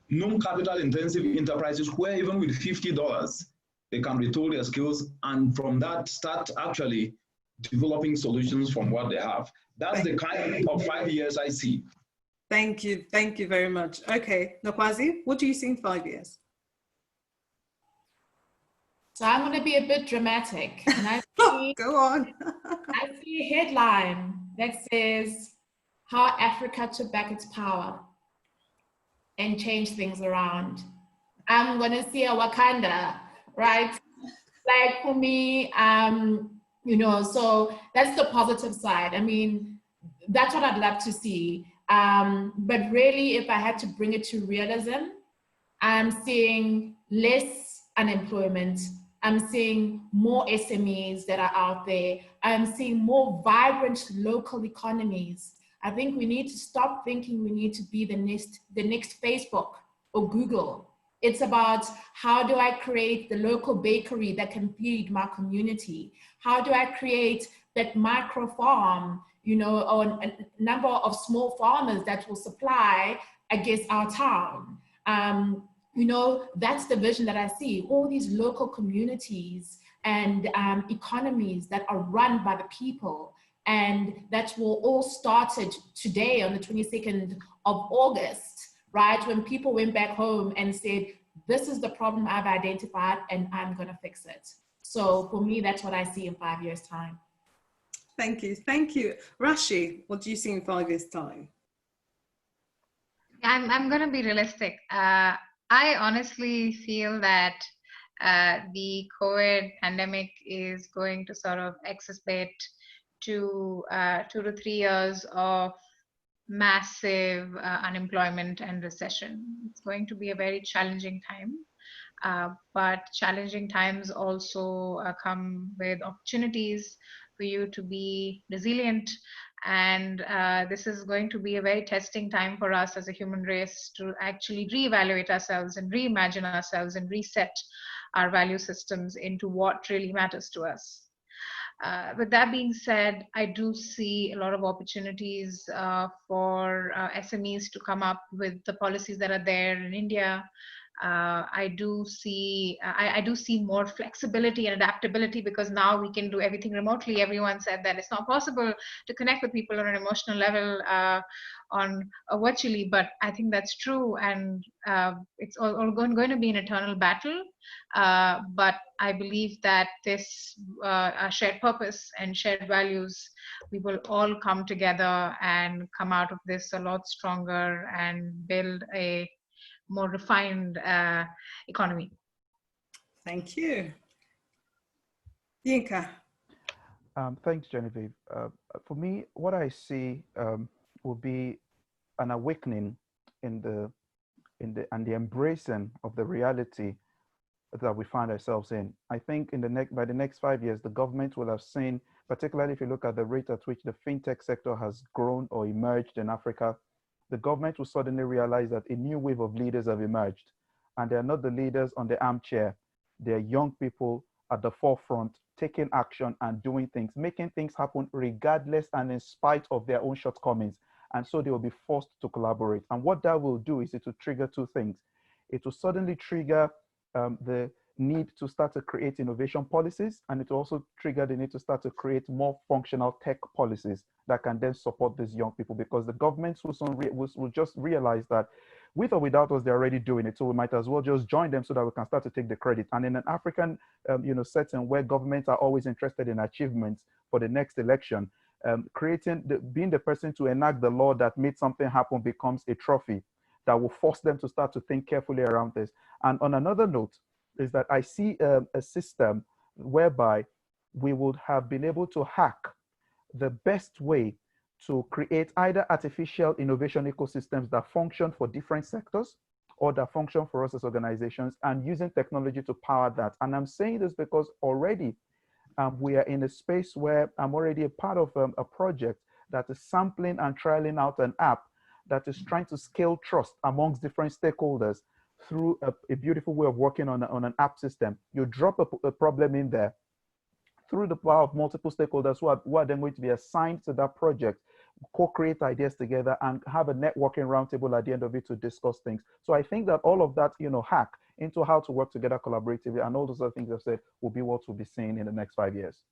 non-capital intensive enterprises where even with $50, they can retool their skills, and from that start actually developing solutions from what they have. That's the kind of 5 years I see. Thank you very much. Okay, Nokwazi, what do you see in 5 years? So I'm going to be a bit dramatic. And I see, go on. I see a headline that says, how Africa took back its power and changed things around. I'm going to see a Wakanda, right? Like for me, you know, so that's the positive side. I mean, that's what I'd love to see. But really, if I had to bring it to realism, I'm seeing less unemployment. I'm seeing more SMEs that are out there. I'm seeing more vibrant local economies. I think we need to stop thinking we need to be the next Facebook or Google. It's about how do I create the local bakery that can feed my community? How do I create that micro farm, you know, or a number of small farmers that will supply, I guess, our town? You know, that's the vision that I see. All these local communities and economies that are run by the people. And that will all started today on the 22nd of August, right? When people went back home and said, this is the problem I've identified and I'm gonna fix it. So for me, that's what I see in 5 years' time. Thank you. Thank you. Rashi, what do you see in 5 years' time? I'm going to be realistic. I honestly feel that the COVID pandemic is going to sort of exacerbate to 2 to 3 years of massive unemployment and recession. It's going to be a very challenging time, but challenging times also come with opportunities for you to be resilient. And this is going to be a very testing time for us as a human race to actually reevaluate ourselves and reimagine ourselves and reset our value systems into what really matters to us. With that being said, I do see a lot of opportunities for SMEs to come up with the policies that are there in India. I do see more flexibility and adaptability because now we can do everything remotely. Everyone said that it's not possible to connect with people on an emotional level virtually, but I think that's true, and it's all going to be an eternal battle. But I believe that this shared purpose and shared values, we will all come together and come out of this a lot stronger and build a more refined economy. Thank you. Yinka. Thanks, Genevieve. For me, what I see will be an awakening in the embracing of the reality that we find ourselves in. I think by the next 5 years, the government will have seen, particularly if you look at the rate at which the fintech sector has grown or emerged in Africa, the government will suddenly realize that a new wave of leaders have emerged. And they're not the leaders on the armchair. They're young people at the forefront, taking action and doing things, making things happen regardless and in spite of their own shortcomings. And so they will be forced to collaborate. And what that will do is it will trigger two things. It will suddenly trigger the need to start to create innovation policies, and it will also trigger the need to start to create more functional tech policies that can then support these young people, because the governments will just realize that with or without us, they're already doing it. So we might as well just join them so that we can start to take the credit. And in an African setting where governments are always interested in achievements for the next election, being the person to enact the law that made something happen becomes a trophy that will force them to start to think carefully around this. And on another note, is that I see a system whereby we would have been able to hack the best way to create either artificial innovation ecosystems that function for different sectors or that function for us as organizations, and using technology to power that. And I'm saying this because already we are in a space where I'm already a part of a project that is sampling and trialing out an app that is trying to scale trust amongst different stakeholders through a beautiful way of working on an app system. You drop a problem in there through the power of multiple stakeholders who are then going to be assigned to that project, co-create ideas together and have a networking roundtable at the end of it to discuss things. So I think that all of that, hack into how to work together collaboratively and all those other things I've said will be what we'll be seeing in the next 5 years.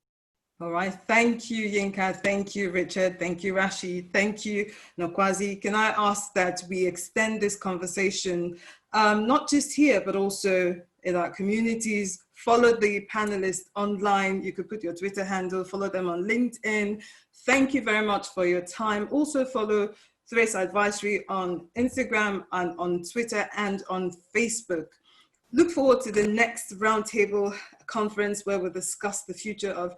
All right, thank you, Yinka. Thank you, Richard. Thank you, Rashi. Thank you, Nokwazi. Can I ask that we extend this conversation, not just here, but also in our communities? Follow the panelists online. You could put your Twitter handle, follow them on LinkedIn. Thank you very much for your time. Also follow Thrace Advisory on Instagram and on Twitter and on Facebook. Look forward to the next Roundtable conference where we'll discuss the future of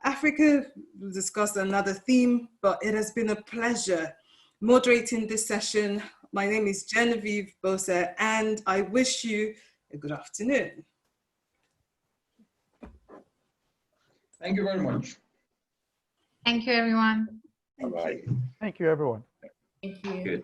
Africa. We'll discuss another theme, but it has been a pleasure moderating this session My name is Genevieve Bosa, and I wish you a good afternoon. Thank you very much. Thank you, everyone. Bye-bye. Thank you, everyone. Thank you. Good.